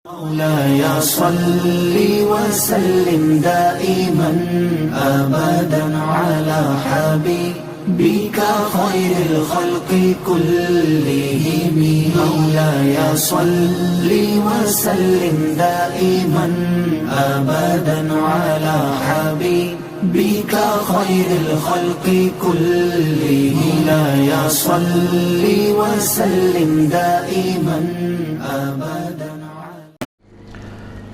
مولاي صل وسلم دائما أبدا على حبيبك خير الخلق كلهم. مولاي صل وسلم دائما أبدا على حبيبك خير الخلق كلهم. مولاي صل وسلم دائما أبدا.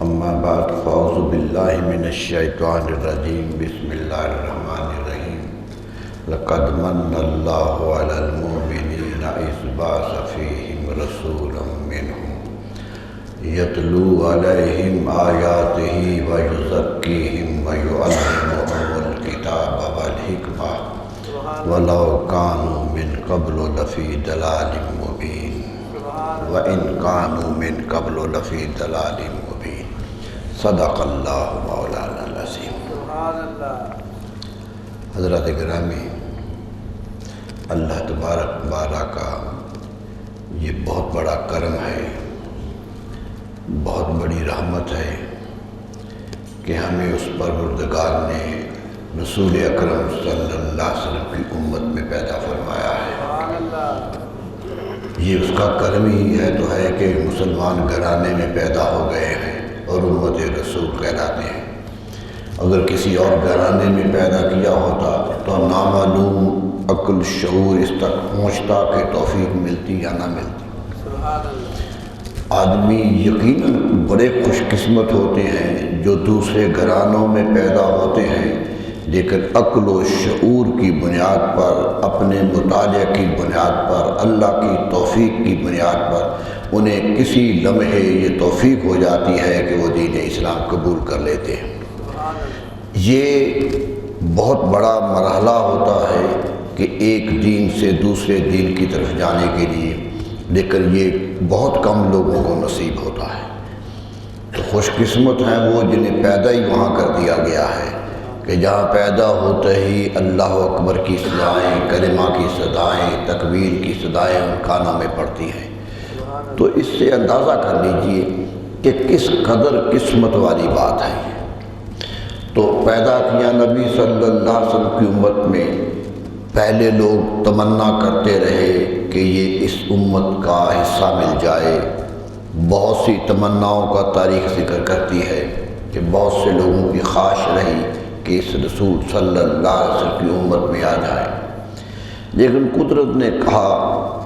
اما بعد فاعوذ باللہ من الشیطان الرجیم بسم اللہ الرحمن الرحیم. لقد من اللہ علی المؤمنین اذ بعث فیہم رسولا منہم یتلو علیہم آیاتہ ویزکیہم ویعلمہم الکتاب والحکمہ ولو کانوا من قبل لفی ضلال مبین وَإِن كَانُوا مِن قَبْلُ لَفِي ضَلَالٍ مُبِينٍ. صدق اللہ مولانا العظیم. حضرات گرامی، اللہ تبارک بارہ کا یہ بہت بڑا کرم ہے، بہت بڑی رحمت ہے کہ ہمیں اس پروردگار نے رسول اکرم صلی اللہ علیہ وسلم کی امت میں پیدا فرمایا ہے. یہ اس کا کرم ہی ہے تو ہے کہ مسلمان گھرانے میں پیدا ہو گئے ہیں اور امت رسول کہلاتے ہیں. اگر کسی اور گھرانے میں پیدا کیا ہوتا تو نامعلوم عقل شعور اس تک پہنچتا کہ توفیق ملتی یا نہ ملتی. آدمی یقیناً بڑے خوش قسمت ہوتے ہیں جو دوسرے گھرانوں میں پیدا ہوتے ہیں، لیکن عقل و شعور کی بنیاد پر، اپنے مطالعہ کی بنیاد پر، اللہ کی توفیق کی بنیاد پر انہیں کسی لمحے یہ توفیق ہو جاتی ہے کہ وہ دین اسلام قبول کر لیتے ہیں. یہ بہت بڑا مرحلہ ہوتا ہے کہ ایک دین سے دوسرے دین کی طرف جانے کے لیے، لیکن یہ بہت کم لوگوں کو نصیب ہوتا ہے. تو خوش قسمت ہیں وہ جنہیں پیدا ہی وہاں کر دیا گیا ہے کہ جہاں پیدا ہوتے ہی اللہ اکبر کی صدائیں، کلمہ کی صدائیں، تکبیر کی صدائیں ان کانوں میں پڑتی ہیں. تو اس سے اندازہ کر لیجئے کہ کس قدر قسمت والی بات ہے. تو پیدا کیا نبی صلی اللہ علیہ وسلم کی امت میں. پہلے لوگ تمنا کرتے رہے کہ یہ اس امت کا حصہ مل جائے. بہت سی تمناؤں کا تاریخ ذکر کرتی ہے کہ بہت سے لوگوں کی خواہش رہی کہ اس رسول صلی اللہ علیہ وسلم کی امت میں آ جائے، لیکن قدرت نے کہا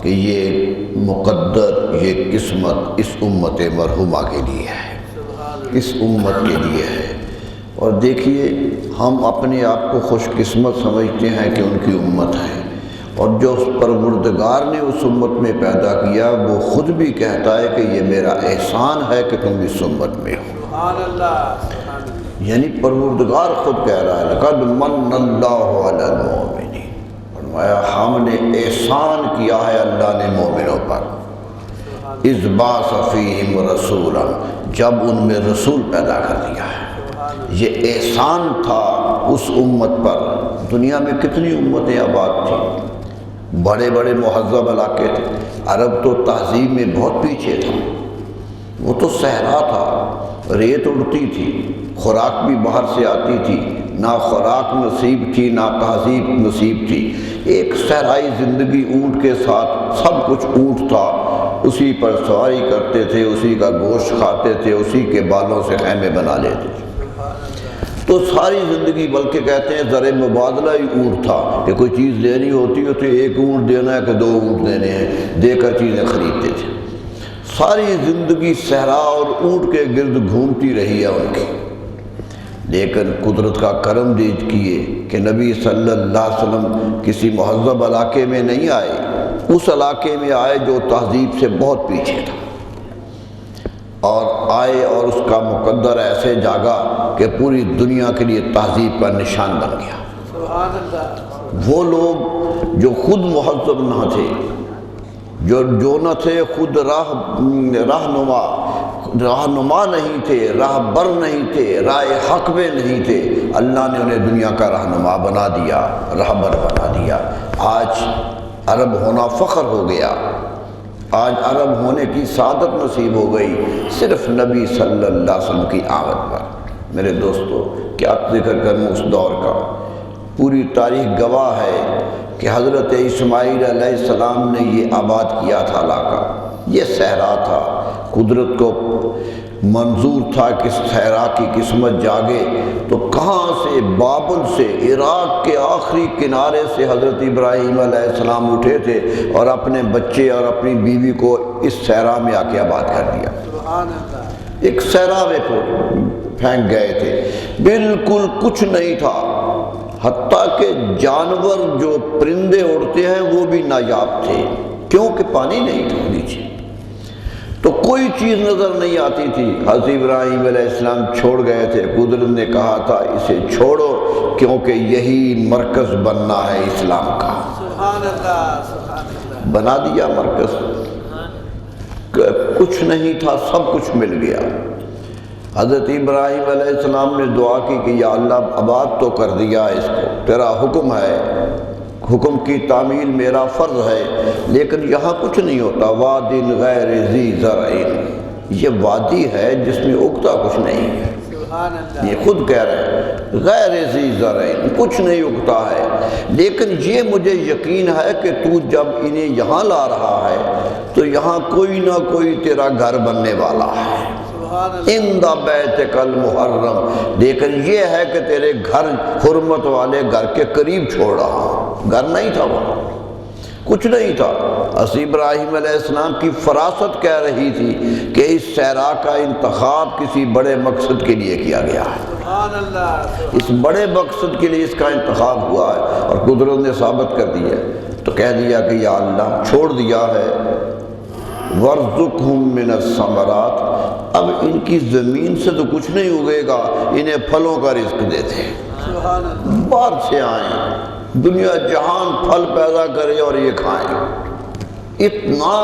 کہ یہ مقدر، یہ قسمت اس امت مرحومہ کے لیے ہے، اس امت کے لیے ہے. اور دیکھیے، ہم اپنے آپ کو خوش قسمت سمجھتے ہیں کہ ان کی امت ہے، اور جو اس پروردگار نے اس امت میں پیدا کیا وہ خود بھی کہتا ہے کہ یہ میرا احسان ہے کہ تم اس امت میں ہو. یعنی پروردگار خود کہہ رہا ہے لقد من اللہ علی المؤمنین، فرمایا ہم نے احسان کیا ہے اللہ نے مومنوں پر. اذ بعث فیہم رسولا، جب ان میں رسول پیدا کر دیا ہے. یہ احسان تھا اس امت پر. دنیا میں کتنی امتیں آباد تھیں، بڑے بڑے مہذب علاقے تھے. عرب تو تہذیب میں بہت پیچھے تھا. وہ تو صحرا تھا، ریت اڑتی تھی، خوراک بھی باہر سے آتی تھی، نہ خوراک نصیب تھی نہ تہذیب نصیب تھی. ایک صحرائی زندگی، اونٹ کے ساتھ سب کچھ اونٹ تھا، اسی پر سواری کرتے تھے، اسی کا گوشت کھاتے تھے، اسی کے بالوں سے خیمے بنا لیتے تھے. تو ساری زندگی، بلکہ کہتے ہیں زر مبادلہ ہی اونٹ تھا کہ کوئی چیز لینی ہوتی ہے تو ایک اونٹ دینا ہے کہ دو اونٹ دینے ہیں، دے کر چیزیں خریدتے تھے. ساری زندگی صحرا اور اونٹ کے گرد گھومتی رہی ہے ان کی. لیکن قدرت کا کرم کیے کہ نبی صلی اللہ علیہ وسلم کسی مہذب علاقے میں نہیں آئے، اس علاقے میں آئے جو تہذیب سے بہت پیچھے تھا، اور آئے اور اس کا مقدر ایسے جاگا کہ پوری دنیا کے لیے تہذیب کا نشان بن گیا. وہ لوگ جو خود مہذب نہ تھے، جو نہ تھے خود رہنما نہیں تھے، راہبر نہیں تھے، راہ حق میں نہیں تھے، اللہ نے انہیں دنیا کا رہنما بنا دیا، راہبر بنا دیا. آج عرب ہونا فخر ہو گیا. آج عرب ہونے کی سعادت نصیب ہو گئی صرف نبی صلی اللہ علیہ وسلم کی آمد پر۔ میرے دوستو کیا ذکر کروں اس دور کا، پوری تاریخ گواہ ہے کہ حضرت اسماعیل علیہ السلام نے یہ آباد کیا تھا علاقہ، یہ صحرا تھا۔ قدرت کو منظور تھا کہ صحرا کی قسمت جاگے تو کہاں سے، بابل سے، عراق کے آخری کنارے سے حضرت ابراہیم علیہ السلام اٹھے تھے اور اپنے بچے اور اپنی بیوی کو اس صحرا میں آ کے آباد کر دیا۔ سبحان اللہ۔ ایک صحرا میں پھینک گئے تھے، بالکل کچھ نہیں تھا، حتیٰ کہ جانور جو پرندے اڑتے ہیں وہ بھی نایاب تھے، کیونکہ پانی نہیں تھا نیچے، تو کوئی چیز نظر نہیں آتی تھی۔ حضرت ابراہیم علیہ السلام چھوڑ گئے تھے، قدرت نے کہا تھا اسے چھوڑو کیونکہ یہی مرکز بننا ہے اسلام کا۔ سبحان اللہ، سبحان اللہ۔ بنا دیا مرکز، کچھ نہیں تھا، سب کچھ مل گیا۔ حضرت ابراہیم علیہ السلام نے دعا کی کہ یا اللہ آباد تو کر دیا اس کو، تیرا حکم ہے، حکم کی تعمیل میرا فرض ہے، لیکن یہاں کچھ نہیں ہوتا۔ واد غیر ذی زرع، یہ وادی ہے جس میں اگتا کچھ نہیں ہے، سبحان اللہ۔ یہ خود کہہ رہے ہیں غیر ذی زرع، کچھ نہیں اگتا ہے، لیکن یہ مجھے یقین ہے کہ تو جب انہیں یہاں لا رہا ہے تو یہاں کوئی نہ کوئی تیرا گھر بننے والا ہے، اِنْدَ بَيْتِكَ الْمُحَرَّمِ، لیکن یہ ہے کہ تیرے گھر، حرمت والے گھر کے قریب چھوڑ رہا ہوں۔ گھر نہیں تھا وہاں، کچھ نہیں تھا۔ حضرت ابراہیم علیہ السلام کی فراست کہہ رہی تھی کہ اس صحرا کا انتخاب کسی بڑے مقصد کے لیے کیا گیا ہے، سبحان اللہ۔ اس بڑے مقصد کے لیے اس کا انتخاب ہوا ہے، اور قدرت نے ثابت کر دیا، تو کہہ دیا کہ یا اللہ چھوڑ دیا ہے۔ وَارْزُقْهُم مِّنَ الثَّمَرَاتِ، اب ان کی زمین سے تو کچھ نہیں اگے گا، انہیں پھلوں کا رزق دیتے ہیں، سبحان اللہ۔ باہر سے آئیں، دنیا جہان پھل پیدا کرے اور یہ کھائیں۔ اتنا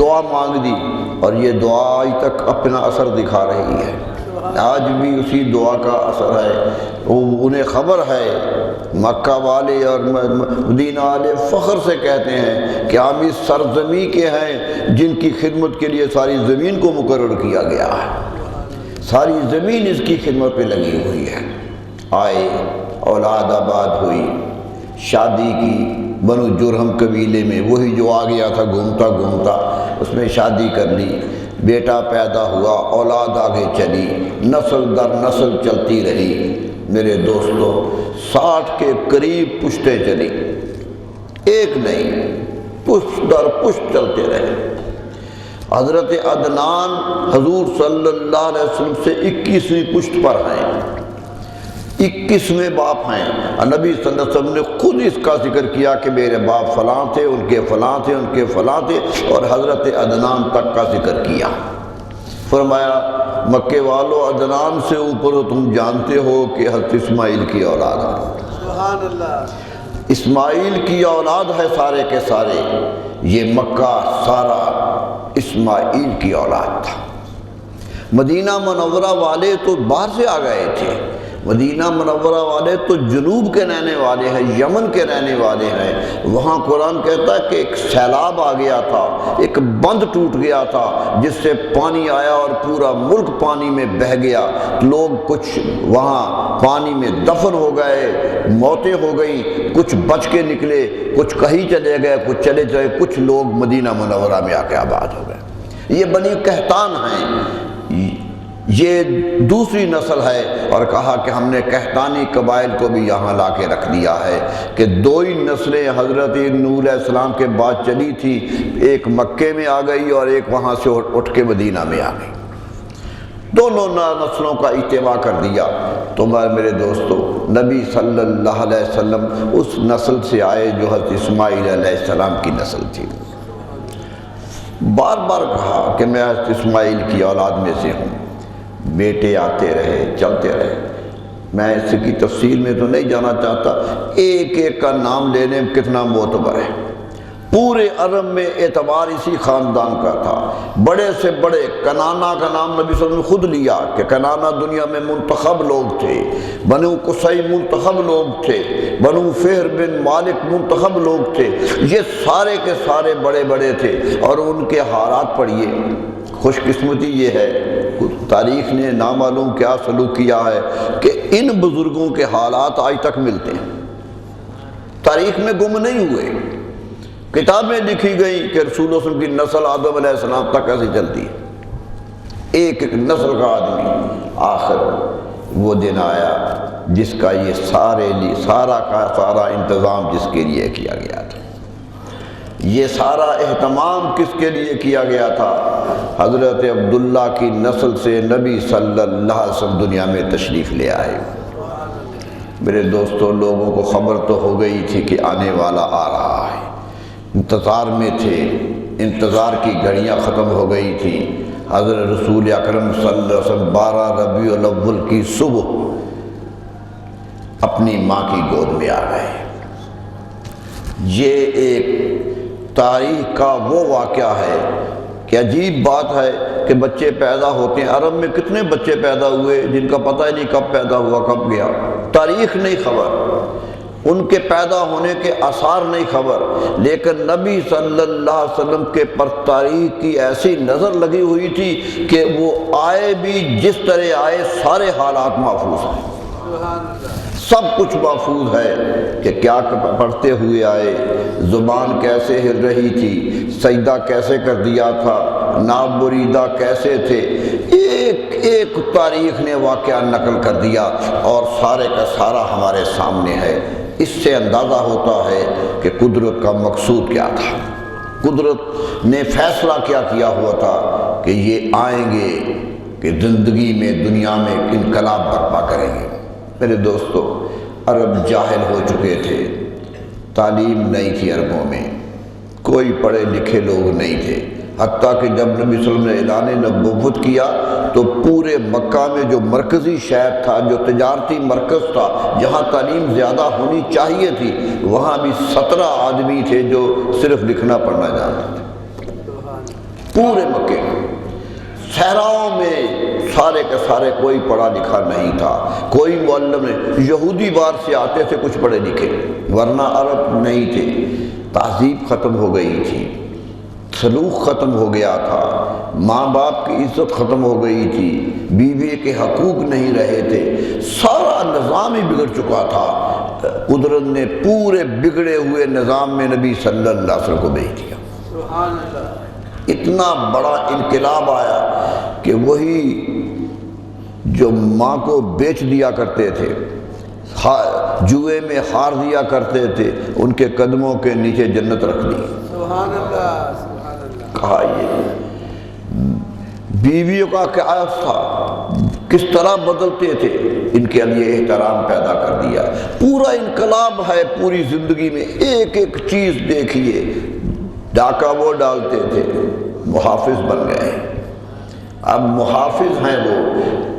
دعا مانگ دی، اور یہ دعا آج تک اپنا اثر دکھا رہی ہے، آج بھی اسی دعا کا اثر ہے۔ انہیں خبر ہے، مکہ والے اور مدینہ والے فخر سے کہتے ہیں کہ ہم اس سرزمین کے ہیں جن کی خدمت کے لیے ساری زمین کو مقرر کیا گیا ہے، ساری زمین اس کی خدمت پہ لگی ہوئی ہے۔ آئے، اولاد آباد ہوئی، شادی کی بنو جرہم قبیلے میں، وہی جو آ گیا تھا گھومتا گھومتا، اس میں شادی کر لی، بیٹا پیدا ہوا، اولاد آگے چلی، نسل در نسل چلتی رہی۔ میرے دوستو 60 کے قریب پشتیں چلی، ایک نہیں، پشت در پشت چلتے رہے۔ حضرت عدنان حضور صلی اللہ علیہ وسلم سے 21ویں پشت پر ہیں، 21ویں باپ ہیں۔ نبی صلی اللہ علیہ وسلم نے خود اس کا ذکر کیا کہ میرے باپ فلاں تھے، ان کے فلاں تھے، ان کے فلاں تھے، اور حضرت عدنان تک کا ذکر کیا۔ فرمایا مکے والو، عدنان سے اوپر تم جانتے ہو کہ حضرت اسماعیل کی اولاد ہے، سبحان اللہ۔ اسماعیل کی اولاد ہے سارے کے سارے، یہ مکہ سارا اسماعیل کی اولاد تھا۔ مدینہ منورہ والے تو باہر سے آ گئے تھے، مدینہ منورہ والے تو جنوب کے رہنے والے ہیں، یمن کے رہنے والے ہیں۔ وہاں قرآن کہتا ہے کہ ایک سیلاب آ گیا تھا، ایک بند ٹوٹ گیا تھا جس سے پانی آیا اور پورا ملک پانی میں بہہ گیا۔ لوگ کچھ وہاں پانی میں دفن ہو گئے، موتیں ہو گئیں، کچھ بچ کے نکلے، کچھ کہیں چلے گئے، کچھ چلے گئے، کچھ لوگ مدینہ منورہ میں آ کے آباد ہو گئے۔ یہ بنی قحطان ہیں، یہ دوسری نسل ہے، اور کہا کہ ہم نے قحطانی قبائل کو بھی یہاں لا کے رکھ دیا ہے کہ دو ہی نسلیں حضرت نوح علیہ السلام کے بعد چلی تھی، ایک مکے میں آ گئی اور ایک وہاں سے اٹھ کے مدینہ میں آ گئی، دونوں نسلوں کا اجتماع کر دیا۔ تو میرے دوستو نبی صلی اللہ علیہ وسلم اس نسل سے آئے جو حضرت اسماعیل علیہ السلام کی نسل تھی۔ بار بار کہا کہ میں حضرت اسماعیل کی اولاد میں سے ہوں، بیٹے آتے رہے، چلتے رہے۔ میں اس کی تفصیل میں تو نہیں جانا چاہتا، ایک ایک کا نام لینے میں کتنا معتبر ہے۔ پورے عرب میں اعتبار اسی خاندان کا تھا۔ بڑے سے بڑے کنانا کا نام نبی صلی اللہ علیہ وسلم نے خود لیا کہ کنانا دنیا میں منتخب لوگ تھے، بنو قصی منتخب لوگ تھے، بنو فہر بن مالک منتخب لوگ تھے، یہ سارے کے سارے بڑے بڑے تھے۔ اور ان کے حالات پڑھیے، خوش قسمتی یہ ہے تاریخ نے نامعلوم کیا سلوک کیا ہے کہ ان بزرگوں کے حالات آج تک ملتے ہیں، تاریخ میں گم نہیں ہوئے۔ کتابیں لکھی گئیں کہ رسول اللہ صلی اللہ علیہ وسلم کی نسل آدم علیہ السلام تک کیسے چلتی ہے، ایک ایک نسل کا آدمی۔ آخر وہ دن آیا جس کا یہ سارا کا سارا انتظام جس کے لیے کیا گیا تھا، یہ سارا اہتمام کس کے لیے کیا گیا تھا؟ حضرت عبداللہ کی نسل سے نبی صلی اللہ علیہ وسلم دنیا میں تشریف لے آئے۔ میرے دوستوں، لوگوں کو خبر تو ہو گئی تھی کہ آنے والا آ رہا ہے، انتظار میں تھے، انتظار کی گھڑیاں ختم ہو گئی تھی۔ حضرت رسول اکرم صلی اللہ علیہ وسلم 12 ربیع الاول کی صبح اپنی ماں کی گود میں آ گئے۔ یہ ایک تاریخ کا وہ واقعہ ہے کہ عجیب بات ہے کہ بچے پیدا ہوتے ہیں۔ عرب میں کتنے بچے پیدا ہوئے جن کا پتہ ہی نہیں کب پیدا ہوا کب گیا، تاریخ نہیں خبر، ان کے پیدا ہونے کے آثار نہیں خبر، لیکن نبی صلی اللہ علیہ وسلم کے پر تاریخ کی ایسی نظر لگی ہوئی تھی کہ وہ آئے بھی جس طرح آئے سارے حالات محفوظ ہیں، سب کچھ محفوظ ہے کہ کیا پڑھتے ہوئے آئے، زبان کیسے ہل رہی تھی، سجدہ کیسے کر دیا تھا، ناب بریدہ کیسے تھے، ایک ایک تاریخ نے واقعہ نقل کر دیا اور سارے کا سارا ہمارے سامنے ہے۔ اس سے اندازہ ہوتا ہے کہ قدرت کا مقصود کیا تھا، قدرت نے فیصلہ کیا ہوا تھا کہ یہ آئیں گے کہ زندگی میں دنیا میں انقلاب برپا کریں گے۔ میرے دوستو، عرب جاہل ہو چکے تھے، تعلیم نہیں تھی عربوں میں، کوئی پڑھے لکھے لوگ نہیں تھے، حتیٰ کہ جب نبی صلی اللہ علیہ وسلم نے اعلان نبوت کیا تو پورے مکہ میں جو مرکزی شہر تھا، جو تجارتی مرکز تھا، جہاں تعلیم زیادہ ہونی چاہیے تھی، وہاں بھی 17 آدمی تھے جو صرف لکھنا پڑھنا جانتے تھے۔ پورے مکے میں صحراؤں میں سارے کے سارے کوئی پڑھا لکھا نہیں تھا، کوئی معلم نہیں، یہودی بار سے آتے تھے کچھ پڑھے لکھے، ورنہ عرب نہیں تھے۔ تہذیب ختم ہو گئی تھی، سلوک ختم ہو گیا تھا، ماں باپ کی عزت ختم ہو گئی تھی، بیوی کے حقوق نہیں رہے تھے، سارا نظام ہی بگڑ چکا تھا۔ قدرت نے پورے بگڑے ہوئے نظام میں نبی صلی اللہ علیہ وسلم کو بھیج دیا۔ سبحان اللہ۔ اتنا بڑا انقلاب آیا کہ وہی جو ماں کو بیچ دیا کرتے تھے، جوئے میں ہار دیا کرتے تھے، ان کے قدموں کے نیچے جنت رکھ دی۔ سبحان اللہ، سبحان اللہ۔ کہا یہ بیویوں کا کیا تھا، کس طرح بدلتے تھے، ان کے لیے احترام پیدا کر دیا۔ پورا انقلاب ہے پوری زندگی میں، ایک ایک چیز دیکھیے۔ ڈاکہ وہ ڈالتے تھے، محافظ بن گئے، اب محافظ ہیں وہ،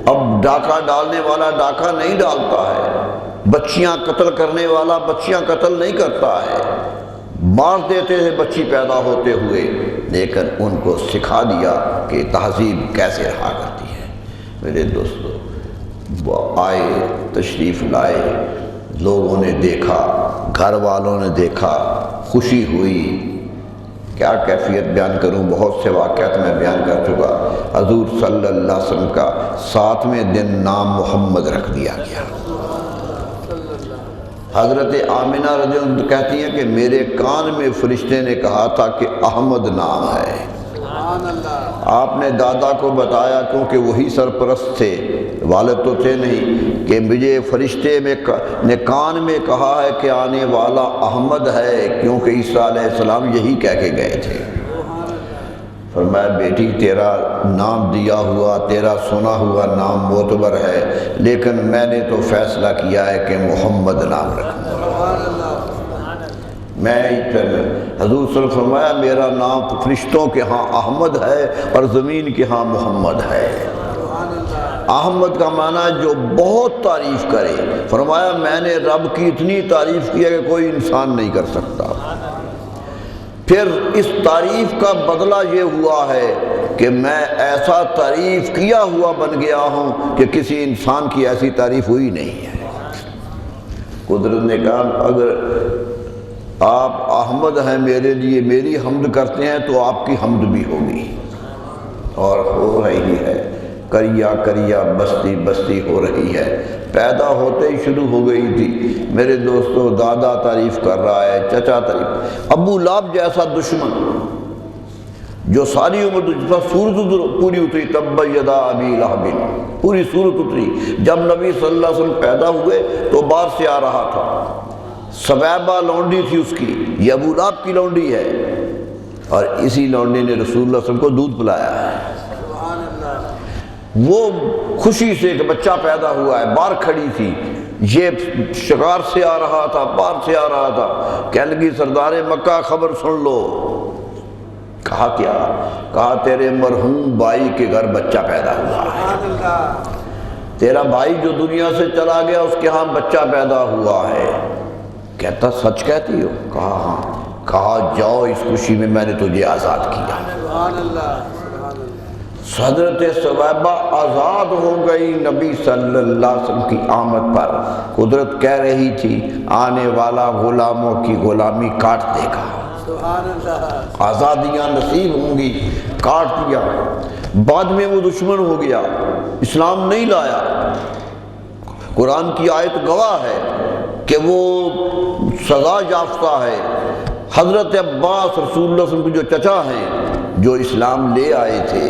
اب ڈاکہ ڈالنے والا ڈاکہ نہیں ڈالتا ہے، بچیاں قتل کرنے والا بچیاں قتل نہیں کرتا ہے، مار دیتے تھے بچی پیدا ہوتے ہوئے، لیکن ان کو سکھا دیا کہ تہذیب کیسے رہا کرتی ہے۔ میرے دوستو، وہ آئے، تشریف لائے، لوگوں نے دیکھا، گھر والوں نے دیکھا، خوشی ہوئی۔ کیا کیفیت بیان کروں، بہت سے واقعات میں بیان کر چکا۔ حضور صلی اللہ علیہ وسلم کا 7ویں دن نام محمد رکھ دیا گیا۔ حضرت آمنہ رضی اللہ عنہ کہتی ہیں کہ میرے کان میں فرشتے نے کہا تھا کہ احمد نام ہے۔ آپ نے دادا کو بتایا کیونکہ وہی سرپرست تھے، والد تو تھے نہیں، کہ مجھے فرشتے نے کان میں کہا ہے کہ آنے والا احمد ہے، کیونکہ عیسیٰ علیہ السلام یہی کہہ کے گئے تھے۔ فرمایا بیٹی تیرا نام دیا ہوا، تیرا سنا ہوا نام معتبر ہے، لیکن میں نے تو فیصلہ کیا ہے کہ محمد نام رکھوں۔ میں حضور صلی اللہ علیہ وسلم فرمایا میرا نام فرشتوں کے ہاں احمد ہے اور زمین کے ہاں محمد ہے۔ احمد کا معنی جو بہت تعریف کرے، فرمایا میں نے رب کی اتنی تعریف کی ہے کہ کوئی انسان نہیں کر سکتا۔ پھر اس تعریف کا بدلہ یہ ہوا ہے کہ میں ایسا تعریف کیا ہوا بن گیا ہوں کہ کسی انسان کی ایسی تعریف ہوئی نہیں ہے۔ قدرت نے کہا اگر آپ احمد ہیں میرے لیے، میری حمد کرتے ہیں تو آپ کی حمد بھی ہوگی، اور ہو رہی ہے۔ کریا کریا بستی بستی ہو رہی ہے، پیدا ہوتے ہی شروع ہو گئی تھی۔ میرے دوستو، دادا تعریف کر رہا ہے، چچا تعریف، ابو لہب جیسا دشمن جو ساری عمر جس پر سورت پوری اتری، تب یدا ابی لہب، پوری سورت اتری۔ جب نبی صلی اللہ علیہ وسلم پیدا ہوئے تو باہر سے آ رہا تھا، سویبہ لونڈی تھی اس کی، یہ ابو لہب کی لونڈی ہے، اور اسی لونڈی نے رسول اللہ صلی اللہ علیہ وسلم کو دودھ پلایا ہے۔ وہ خوشی سے کہ بچہ پیدا ہوا ہے، باہر کھڑی تھی، یہ شکار سے آ رہا تھا، باہر سے آ رہا تھا، کہنے لگی سردار مکہ خبر سن لو۔ کہا کیا؟ کہا تیرے مرحوم بھائی کے گھر بچہ پیدا ہوا ہے، تیرا بھائی جو دنیا سے چلا گیا اس کے ہاں بچہ پیدا ہوا ہے۔ کہتا سچ کہتی ہو؟ کہا ہاں۔ کہا جاؤ، اس خوشی میں میں نے تجھے آزاد کیا۔ حضرت ثویبہ آزاد ہو گئی نبی صلی اللہ علیہ وسلم کی آمد پر۔ قدرت کہہ رہی تھی آنے والا غلاموں کی غلامی کاٹ دے گا، آزادیاں نصیب ہوں گی، کاٹ دیا۔ بعد میں وہ دشمن ہو گیا، اسلام نہیں لایا۔ قرآن کی آیت گواہ ہے کہ وہ سزا یافتہ ہے۔ حضرت عباس رسول اللہ صلی اللہ علیہ وسلم کے جو چچا ہیں، جو اسلام لے آئے تھے،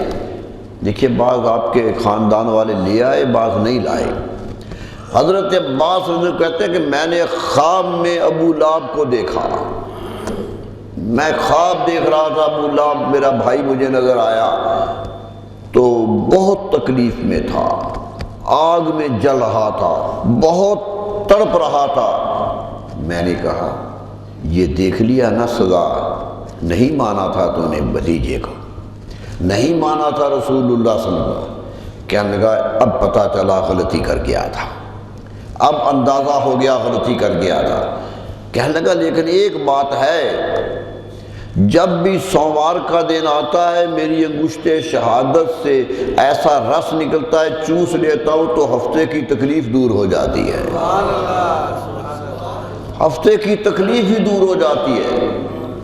دیکھیے بعض آپ کے خاندان والے لے آئے، بعض نہیں لائے۔ حضرت عباس رضی اللہ عنہ کہتے ہیں کہ میں نے خواب میں ابو لہب کو دیکھا، میں خواب دیکھ رہا تھا، ابو لہب میرا بھائی مجھے نظر آیا تو بہت تکلیف میں تھا، آگ میں جل رہا تھا، بہت تڑپ رہا تھا۔ میں نے کہا یہ دیکھ لیا نا سزا، نہیں مانا تھا تو نے بھتیجے کو، نہیں مانا تھا رسول اللہ صلی اللہ علیہ وسلم۔ کہنے لگا اب پتہ چلا غلطی کر گیا تھا، اب اندازہ ہو گیا غلطی کر گیا تھا۔ کہنے لگا لیکن ایک بات ہے، جب بھی سوموار کا دن آتا ہے میری انگشت شہادت سے ایسا رس نکلتا ہے، چوس لیتا ہوں تو ہفتے کی تکلیف دور ہو جاتی ہے، ہفتے کی تکلیف ہی دور ہو جاتی ہے۔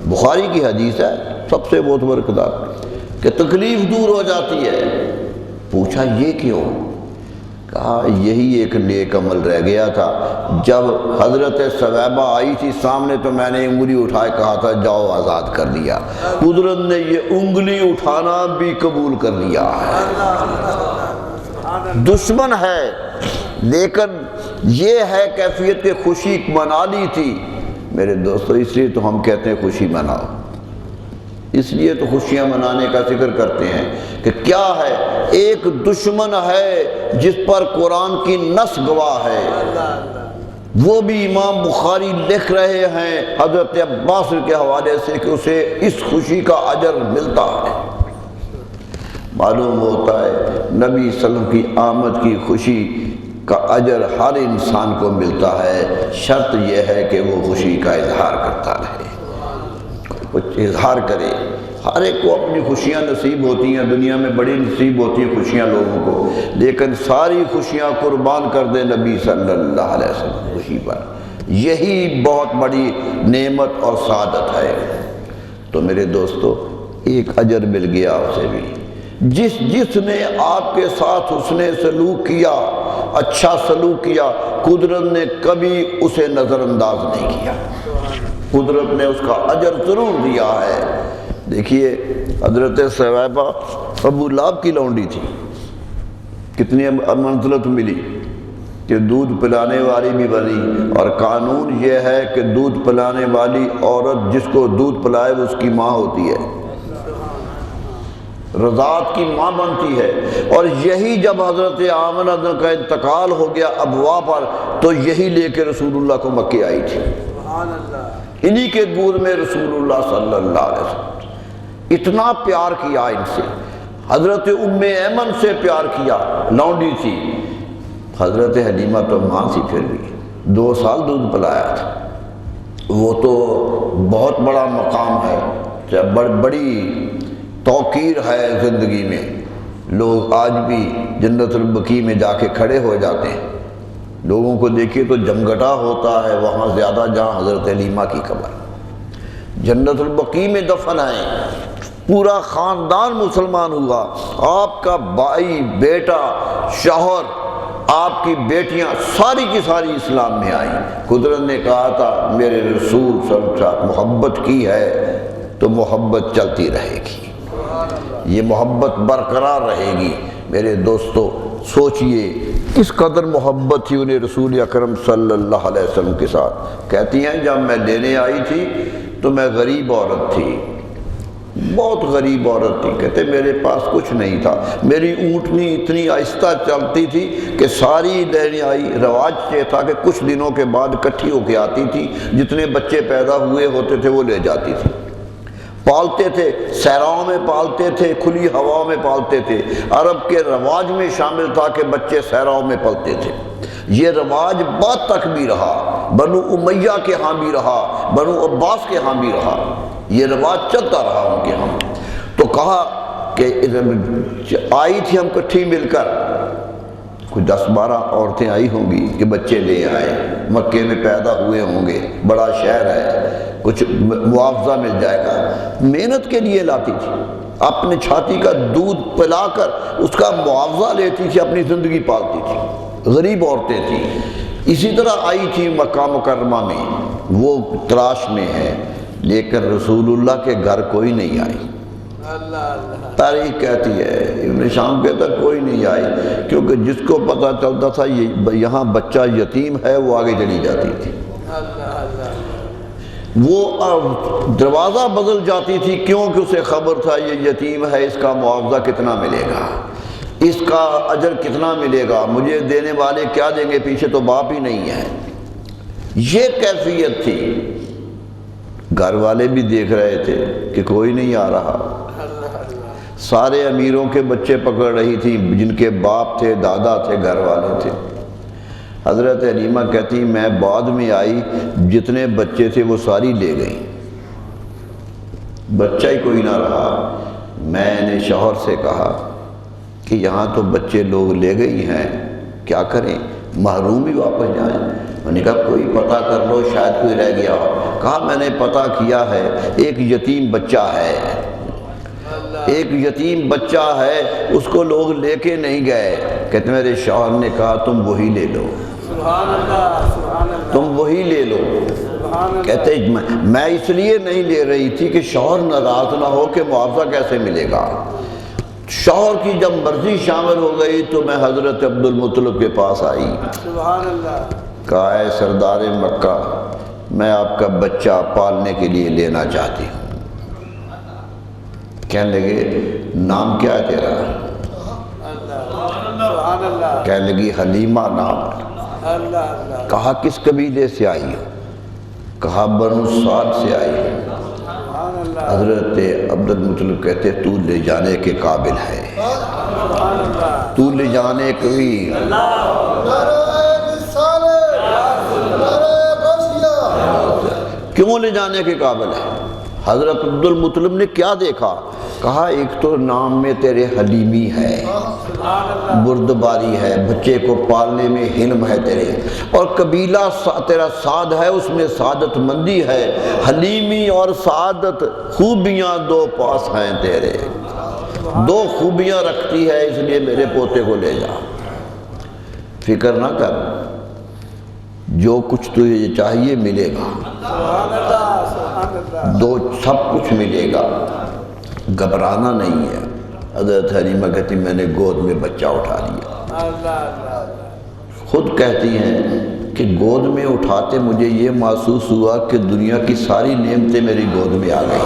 بخاری کی حدیث ہے، سب سے معتبر کتاب، کہ تکلیف دور ہو جاتی ہے۔ پوچھا یہ کیوں؟ کہا یہی ایک نیک عمل رہ گیا تھا، جب حضرت ثویبہ آئی تھی سامنے تو میں نے انگلی اٹھائے کہا تھا جاؤ آزاد کر دیا، قدرت نے یہ انگلی اٹھانا بھی قبول کر لیا ہے۔ دشمن ہے لیکن یہ ہے کیفیت کہ خوشی منا لی تھی۔ میرے دوستو اس لیے تو ہم کہتے ہیں خوشی مناؤ، اس لیے تو خوشیاں منانے کا ذکر کرتے ہیں کہ کیا ہے، ایک دشمن ہے جس پر قرآن کی نص گواہ ہے، وہ بھی امام بخاری لکھ رہے ہیں حضرت عباس کے حوالے سے کہ اسے اس خوشی کا اجر ملتا ہے۔ معلوم ہوتا ہے نبی صلی اللہ علیہ وسلم کی آمد کی خوشی کا اجر ہر انسان کو ملتا ہے، شرط یہ ہے کہ وہ خوشی کا اظہار کرتا رہے، کچھ اظہار کرے۔ ہر ایک کو اپنی خوشیاں نصیب ہوتی ہیں، دنیا میں بڑی نصیب ہوتی ہیں خوشیاں لوگوں کو، لیکن ساری خوشیاں قربان کر دے نبی صلی اللہ علیہ وسلم خوشی پر، یہی بہت بڑی نعمت اور سعادت ہے۔ تو میرے دوستو ایک اجر مل گیا اسے بھی، جس نے آپ کے ساتھ حسن سلوک کیا، اچھا سلوک کیا، قدرت نے کبھی اسے نظر انداز نہیں کیا، قدرت نے اس کا اجر ضرور دیا ہے۔ دیکھیے حضرت ثویبہ ابو لہب کی لونڈی تھی، کتنی منزلت ملی کہ دودھ پلانے والی بھی بنی، اور قانون یہ ہے کہ دودھ پلانے والی عورت جس کو دودھ پلائے وہ اس کی ماں ہوتی ہے، رضاعت کی ماں بنتی ہے۔ اور یہی جب حضرت آمنہ کا انتقال ہو گیا ابوا پر تو یہی لے کے رسول اللہ کو مکے آئی تھی، انہی کے گود میں رسول اللہ صلی اللہ علیہ وسلم اتنا پیار کیا ان سے، حضرت ام ایمن سے پیار کیا، لونڈی تھی، حضرت حلیمہ تو ماں تھی، پھر بھی 2 سال دودھ پلایا تھا، وہ تو بہت بڑا مقام ہے، بڑی توقیر ہے زندگی میں۔ لوگ آج بھی جنت البقیع میں جا کے کھڑے ہو جاتے ہیں، لوگوں کو دیکھیے تو جمگٹا ہوتا ہے وہاں زیادہ جہاں حضرت حلیمہ کی قبر۔ جنت البقیع میں دفن ہے، پورا خاندان مسلمان ہوا، آپ کا بھائی، بیٹا، شوہر، آپ کی بیٹیاں ساری کی ساری اسلام میں آئیں۔ قدرت نے کہا تھا میرے رسول صلی اللہ علیہ وسلم محبت کی ہے تو محبت چلتی رہے گی، یہ محبت برقرار رہے گی۔ میرے دوستو سوچئے کس قدر محبت تھی انہیں رسول اکرم صلی اللہ علیہ وسلم کے ساتھ۔ کہتی ہیں جب میں لینے آئی تھی تو میں غریب عورت تھی، بہت غریب عورت تھی، کہتے میرے پاس کچھ نہیں تھا، میری اونٹنی اتنی آہستہ چلتی تھی کہ ساری لینے آئی، رواج یہ تھا کہ کچھ دنوں کے بعد اکٹھی ہو کے آتی تھی، جتنے بچے پیدا ہوئے ہوتے تھے وہ لے جاتی تھی، پالتے تھے، صحراؤں میں پالتے تھے، کھلی ہواؤں میں پالتے تھے۔ عرب کے رواج میں شامل تھا کہ بچے صحراؤں میں پلتے تھے، یہ رواج بعد تک بھی رہا، بنو امیہ کے ہاں بھی رہا، بنو عباس کے ہاں بھی رہا، یہ رواج چلتا رہا ان کے ہاں۔ تو کہا کہ آئی تھی ہم کٹھی مل کر، کچھ 10-12 عورتیں آئی ہوں گی کہ بچے لے آئے، مکے میں پیدا ہوئے ہوں گے، بڑا شہر ہے، کچھ معاوضہ مل جائے گا، محنت کے لیے لاتی تھی، اپنے چھاتی کا دودھ پلا کر اس کا معاوضہ لیتی تھی، اپنی زندگی پالتی تھی، غریب عورتیں تھیں۔ اسی طرح آئی تھی مکہ مکرمہ میں، وہ تلاش میں ہے، لیکن رسول اللہ کے گھر کوئی نہیں آئی۔ تاریخ کہتی ہے، ابن شام کہتا کوئی نہیں آئی، کیونکہ جس کو پتہ چلتا تھا یہاں بچہ یتیم ہے وہ آگے چلی جاتی تھی، وہ دروازہ بدل جاتی تھی، کیونکہ اسے خبر تھا یہ یتیم ہے، اس کا معاوضہ کتنا ملے گا، اس کا اجر کتنا ملے گا، مجھے دینے والے کیا دیں گے، پیچھے تو باپ ہی نہیں ہے۔ یہ کیفیت تھی، گھر والے بھی دیکھ رہے تھے کہ کوئی نہیں آ رہا، سارے امیروں کے بچے پکڑ رہی تھی، جن کے باپ تھے، دادا تھے، گھر والے تھے۔ حضرت حلیمہ کہتی میں بعد میں آئی، جتنے بچے تھے وہ ساری لے گئیں، بچہ ہی کوئی نہ رہا۔ میں نے شوہر سے کہا کہ یہاں تو بچے لوگ لے گئی ہیں، کیا کریں، محروم ہی واپس جائیں؟ میں نے کہا کوئی پتہ کر لو، شاید کوئی رہ گیا ہو۔ کہا میں نے پتہ کیا ہے، ایک یتیم بچہ ہے، ایک یتیم بچہ ہے، اس کو لوگ لے کے نہیں گئے۔ کہتے میرے شوہر نے کہا تم وہی لے لو، تم وہی لے لو۔ کہتے میں اس لیے نہیں لے رہی تھی کہ شوہر ناراض نہ ہو کہ معاوضہ کیسے ملے گا۔ شوہر کی جب مرضی شامل ہو گئی تو میں حضرت عبد المطلب کے پاس آئی، کہا اے سردار مکہ، میں آپ کا بچہ پالنے کے لیے لینا چاہتی ہوں۔ کہنے لگے نام کیا ہے تیرا؟ کہنے لگی حلیمہ نام۔ کہا کس قبیلے سے آئی ہو؟ کہا بنو سعد سے آئی ہو۔ حضرت عبد المطلب کہتے تو لے جانے کے قابل ہے، تو لے جانے کی، کیوں لے جانے کے قابل ہے؟ حضرت عبد المطلب نے کیا دیکھا؟ کہا ایک تو نام میں تیرے حلیمی ہے، بردباری ہے، بچے کو پالنے میں حلم ہے تیرے، اور قبیلہ تیرا سعد ہے، اس میں سعادت مندی ہے، حلیمی اور سعادت خوبیاں دو پاس ہیں تیرے، دو خوبیاں رکھتی ہے، اس لیے میرے پوتے کو لے جا، فکر نہ کر، جو کچھ تجھے چاہیے ملے گا، دو سب کچھ ملے گا، گھبرانا نہیں ہے۔ حضرت حلیمہ کہتی میں نے گود میں بچہ اٹھا لیا، خود کہتی ہیں کہ گود میں اٹھاتے مجھے یہ محسوس ہوا کہ دنیا کی ساری نعمتیں میری گود میں آ گئی،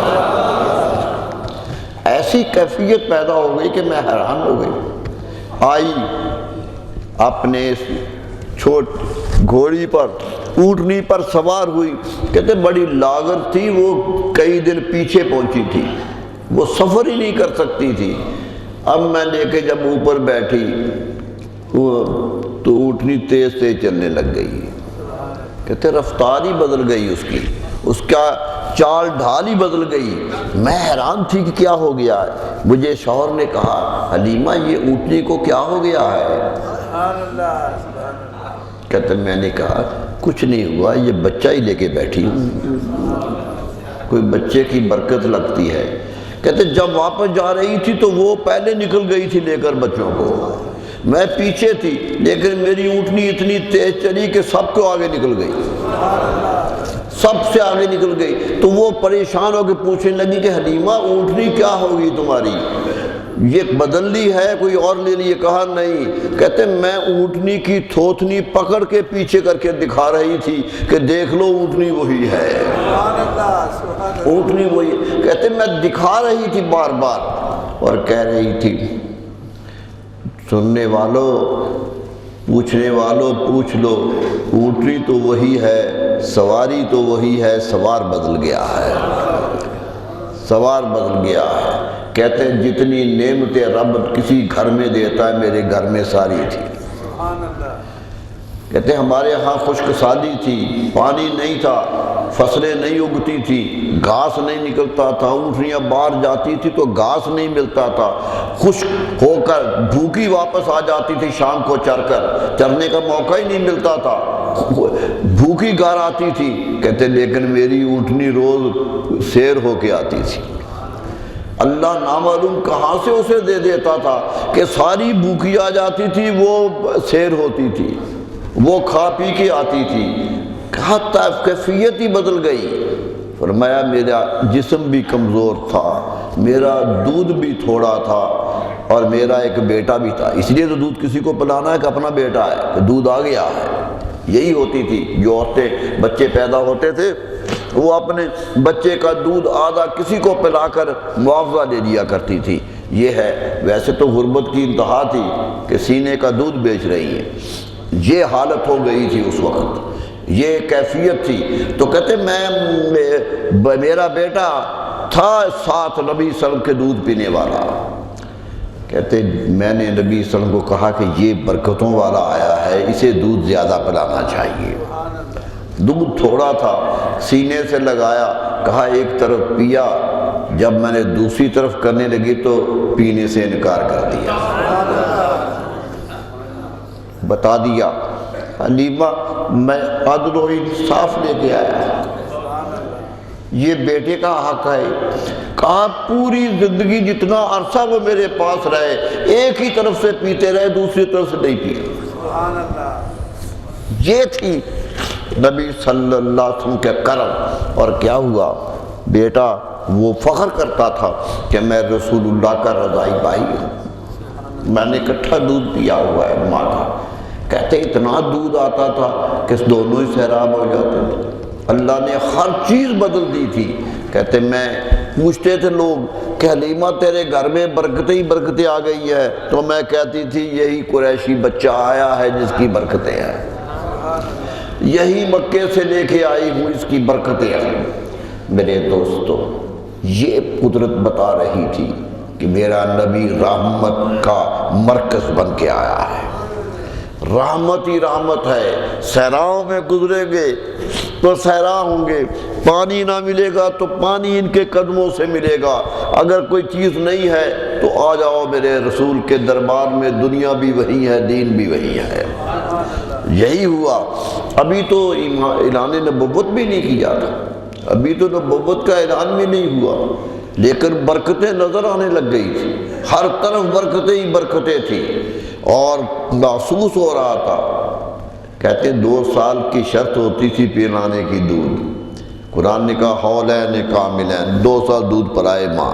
ایسی کیفیت پیدا ہو گئی کہ میں حیران ہو گئی۔ آئی اپنے گھوڑی پر، اونٹنی پر سوار ہوئی، کہتے بڑی لاغر تھی، وہ کئی دن پیچھے پہنچی تھی، وہ سفر ہی نہیں کر سکتی تھی۔ اب میں لے کے جب اوپر بیٹھی تو اونٹنی تیز تیز چلنے لگ گئی، کہتے رفتار ہی بدل گئی اس کی، اس کا چال ڈھال ہی بدل گئی۔ میں حیران تھی کہ کیا ہو گیا ہے۔ مجھے شوہر نے کہا حلیمہ یہ اونٹنی کو کیا ہو گیا ہے؟ سبحان اللہ سبحان اللہ۔ کہتے میں نے کہا کچھ نہیں ہوا، یہ بچہ ہی لے کے بیٹھی ہوں، کوئی بچے کی برکت لگتی ہے۔ کہتے جب واپس جا رہی تھی تو وہ پہلے نکل گئی تھی لے کر بچوں کو، میں پیچھے تھی، لیکن میری اونٹنی اتنی تیز چلی کہ سب کو آگے نکل گئی، سب سے آگے نکل گئی۔ تو وہ پریشان ہو کے پوچھنے لگی کہ حلیمہ اونٹنی کیا ہوگی تمہاری، یہ بدل لی ہے کوئی اور لے لی؟ کہا نہیں۔ کہتے میں اونٹنی کی تھوتنی پکڑ کے پیچھے کر کے دکھا رہی تھی کہ دیکھ لو اونٹنی وہی ہے، سبحان اللہ سبحان اللہ۔ اونٹنی وہی۔ کہتے میں دکھا رہی تھی بار بار اور کہہ رہی تھی سننے والوں پوچھنے والوں پوچھ لو، اونٹنی تو وہی ہے، سواری تو وہی ہے، سوار بدل گیا ہے، سوار بدل گیا ہے۔ کہتے ہیں جتنی نعمتیں رب کسی گھر میں دیتا ہے میرے گھر میں ساری تھی۔ سبحان اللہ۔ کہتے ہیں ہمارے ہاں خشک سالی تھی، پانی نہیں تھا، فصلیں نہیں اگتی تھی، گھاس نہیں نکلتا تھا، اونٹنیاں باہر جاتی تھی تو گھاس نہیں ملتا تھا، خشک ہو کر بھوکی واپس آ جاتی تھی شام کو چر کر، چرنے کا موقع ہی نہیں ملتا تھا، بھوکی گھر آتی تھی۔ کہتے لیکن میری اونٹنی روز سیر ہو کے آتی تھی، اللہ نامعلوم کہاں سے اسے دے دیتا تھا کہ ساری بھوکی آ جاتی تھی، وہ سیر ہوتی تھی، وہ کھا پی کے آتی تھی۔ کہا کیفیت ہی بدل گئی۔ فرمایا میرا جسم بھی کمزور تھا، میرا دودھ بھی تھوڑا تھا، اور میرا ایک بیٹا بھی تھا، اس لیے تو دودھ کسی کو پلانا ہے کہ اپنا بیٹا ہے کہ دودھ آ گیا ہے۔ یہی ہوتی تھی جو عورتیں بچے پیدا ہوتے تھے وہ اپنے بچے کا دودھ آدھا کسی کو پلا کر معاوضہ دے دیا کرتی تھی۔ یہ ہے ویسے تو غربت کی انتہا تھی کہ سینے کا دودھ بیچ رہی ہے، یہ حالت ہو گئی تھی اس وقت، یہ کیفیت تھی۔ تو کہتے میرا بیٹا تھا ساتھ نبی صلی اللہ علیہ وسلم کے دودھ پینے والا۔ کہتے میں نے نبی صلی اللہ علیہ وسلم کو کہا کہ یہ برکتوں والا آیا ہے، اسے دودھ زیادہ پلانا چاہیے۔ دودھ تھوڑا تھا، سینے سے لگایا، کہا ایک طرف پیا، جب میں نے دوسری طرف کرنے لگی تو پینے سے انکار کر دیا، بتا دیا حلیمہ میں عدل و انصاف لے کے آیا، یہ بیٹے کا حق ہے۔ کہا پوری زندگی جتنا عرصہ وہ میرے پاس رہے ایک ہی طرف سے پیتے رہے، دوسری طرف سے نہیں پیے۔ سبحان اللہ۔ یہ تھی نبی صلی اللہ علیہ وسلم کے کرم۔ اور کیا ہوا، بیٹا وہ فخر کرتا تھا کہ میں رسول اللہ کا رضائی بھائی ہوں، میں نے اکٹھا دودھ پیا ہوا ہے ماں کا۔ کہتے اتنا دودھ آتا تھا کہ دونوں ہی سیراب ہو جاتے تھے، اللہ نے ہر چیز بدل دی تھی۔ کہتے میں پوچھتے تھے لوگ کہ حلیمہ تیرے گھر میں برکتیں ہی برکتیں آ گئی ہے، تو میں کہتی تھی یہی قریشی بچہ آیا ہے جس کی برکتیں ہیں، یہی مکے سے لے کے آئی ہوں اس کی برکتیں ہیں۔ میرے دوستو یہ قدرت بتا رہی تھی کہ میرا نبی رحمت کا مرکز بن کے آیا ہے، رحمت ہی رحمت ہے۔ صحراؤں میں گزریں گے تو صحرا ہوں گے، پانی نہ ملے گا تو پانی ان کے قدموں سے ملے گا، اگر کوئی چیز نہیں ہے تو آ جاؤ میرے رسول کے دربار میں، دنیا بھی وہی ہے، دین بھی وہی ہے۔ یہی ہوا۔ ابھی تو اعلان نبوت بھی نہیں کیا تھا، ابھی تو نبوت کا اعلان بھی نہیں ہوا، لیکن برکتیں نظر آنے لگ گئی تھی، ہر طرف برکتیں ہی برکتیں تھیں، اور محسوس ہو رہا تھا۔ کہتے 2 سال کی شرط ہوتی تھی پلانے کی دودھ، قرآن نے کہا حولین کاملین، 2 سال دودھ پلائے ماں،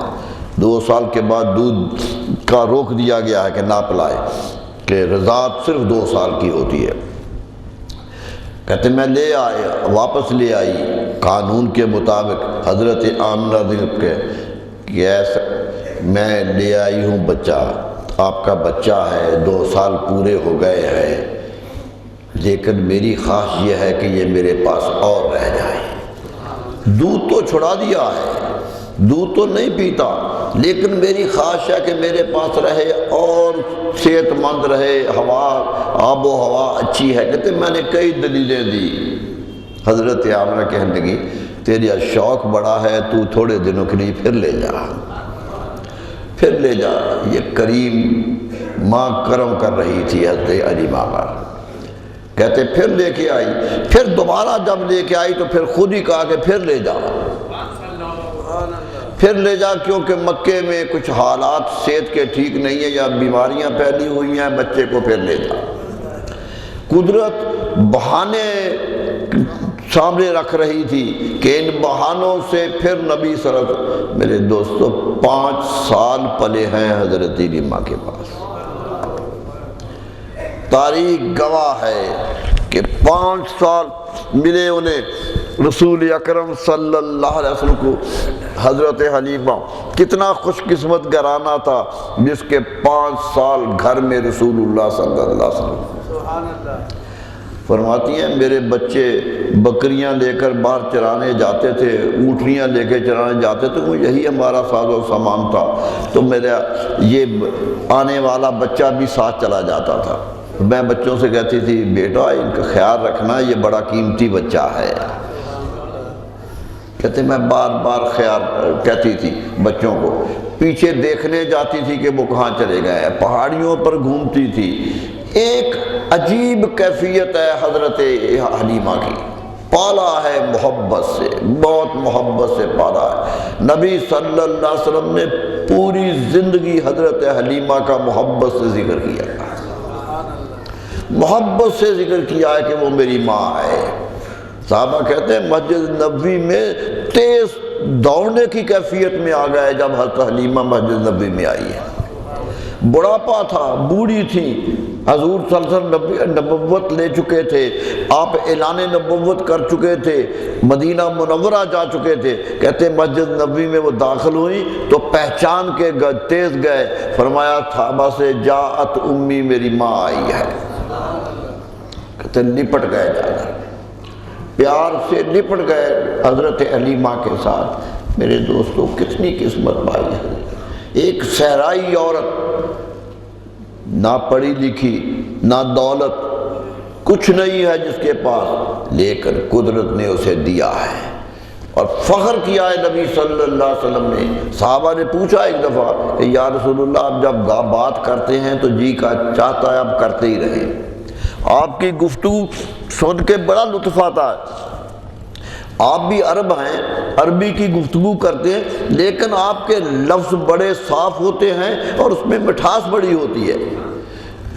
2 سال کے بعد دودھ کا روک دیا گیا ہے کہ نہ پلائے، کہ رضاعت صرف 2 سال کی ہوتی ہے۔ کہتے میں لے آیا، واپس لے آئی قانون کے مطابق حضرت آمنہ کے کہ ایسا میں لے آئی ہوں بچہ، آپ کا بچہ ہے، 2 سال پورے ہو گئے ہیں، لیکن میری خواہش یہ ہے کہ یہ میرے پاس اور رہ جائے۔ دودھ تو چھڑا دیا ہے، دودھ تو نہیں پیتا، لیکن میری خواہش ہے کہ میرے پاس رہے اور صحت مند رہے، ہوا آب و ہوا اچھی ہے۔ کہتے میں نے کئی دلیلیں دی۔ حضرت آمنہ کہنے لگی تیرا شوق بڑا ہے، تو تھوڑے دنوں کے لیے پھر لے جا، پھر لے جا۔ یہ کریم ماں کرم کر رہی تھی حضرت حلیمہ پر، کہتے پھر لے کے آئی، پھر دوبارہ جب لے کے آئی تو پھر خود ہی کہا کہ پھر لے جا، پھر لے جا، کیونکہ مکے میں کچھ حالات صحت کے ٹھیک نہیں ہیں یا بیماریاں پھیلی ہوئی ہیں، بچے کو پھر لے جا۔ قدرت بہانے سامنے رکھ رہی تھی کہ ان بہانوں سے پھر نبی صلی اللہ علیہ وسلم، میرے دوستو 5 سال پلے ہیں حضرت حلیمہ کے پاس۔ تاریخ گواہ ہے کہ 5 سال ملے انہیں رسول اکرم صلی اللہ علیہ وسلم کو۔ حضرت حلیمہ کتنا خوش قسمت گھرانہ تھا جس کے 5 سال گھر میں رسول اللہ صلی اللہ علیہ وسلم۔ سبحان اللہ۔ فرماتی ہیں میرے بچے بکریاں لے کر باہر چرانے جاتے تھے، اونٹنیاں لے کے چرانے جاتے تھے، وہ یہی ہمارا ساز و سامان تھا، تو میرا یہ آنے والا بچہ بھی ساتھ چلا جاتا تھا۔ میں بچوں سے کہتی تھی بیٹا ان کا خیال رکھنا، یہ بڑا قیمتی بچہ ہے۔ کہتے میں بار بار خیال کہتی تھی بچوں کو، پیچھے دیکھنے جاتی تھی کہ وہ کہاں چلے گئے، پہاڑیوں پر گھومتی تھی۔ ایک عجیب کیفیت ہے حضرت حلیمہ کی، پالا ہے محبت سے، بہت محبت سے پالا ہے۔ نبی صلی اللہ علیہ وسلم نے پوری زندگی حضرت حلیمہ کا محبت سے ذکر کیا، محبت سے ذکر کیا ہے کہ وہ میری ماں ہے۔ صحابہ کہتے ہیں مسجد نبوی میں تیز دوڑنے کی کیفیت میں آ گئے جب حضرت حلیمہ مسجد نبوی میں آئی ہے۔ بڑھاپا تھا، بوڑھی تھی، حضور صلی اللہ علیہ وسلم نبوت لے چکے تھے، آپ اعلان نبوت کر چکے تھے، مدینہ منورہ جا چکے تھے۔ کہتے مسجد نبوی میں وہ داخل ہوئی تو پہچان کے تیز گئے، فرمایا صحابہ سے جاءت امی، میری ماں آئی ہے۔ کہتے لپٹ گئے جا کر، پیار سے لپٹ گئے حضرت حلیمہ کے ساتھ۔ میرے دوستو کتنی قسمت پائی ہے، ایک صحرائی عورت، نہ پڑھی لکھی نہ دولت، کچھ نہیں ہے جس کے پاس، لیکن قدرت نے اسے دیا ہے اور فخر کیا ہے نبی صلی اللہ علیہ وسلم نے۔ صحابہ نے پوچھا ایک دفعہ کہ یا رسول اللہ آپ جب بات کرتے ہیں تو جی کا چاہتا ہے آپ کرتے ہی رہیں، آپ کی گفتگو سن کے بڑا لطف آتا ہے، آپ بھی عرب ہیں، عربی کی گفتگو کرتے ہیں، لیکن آپ کے لفظ بڑے صاف ہوتے ہیں اور اس میں مٹھاس بڑی ہوتی ہے،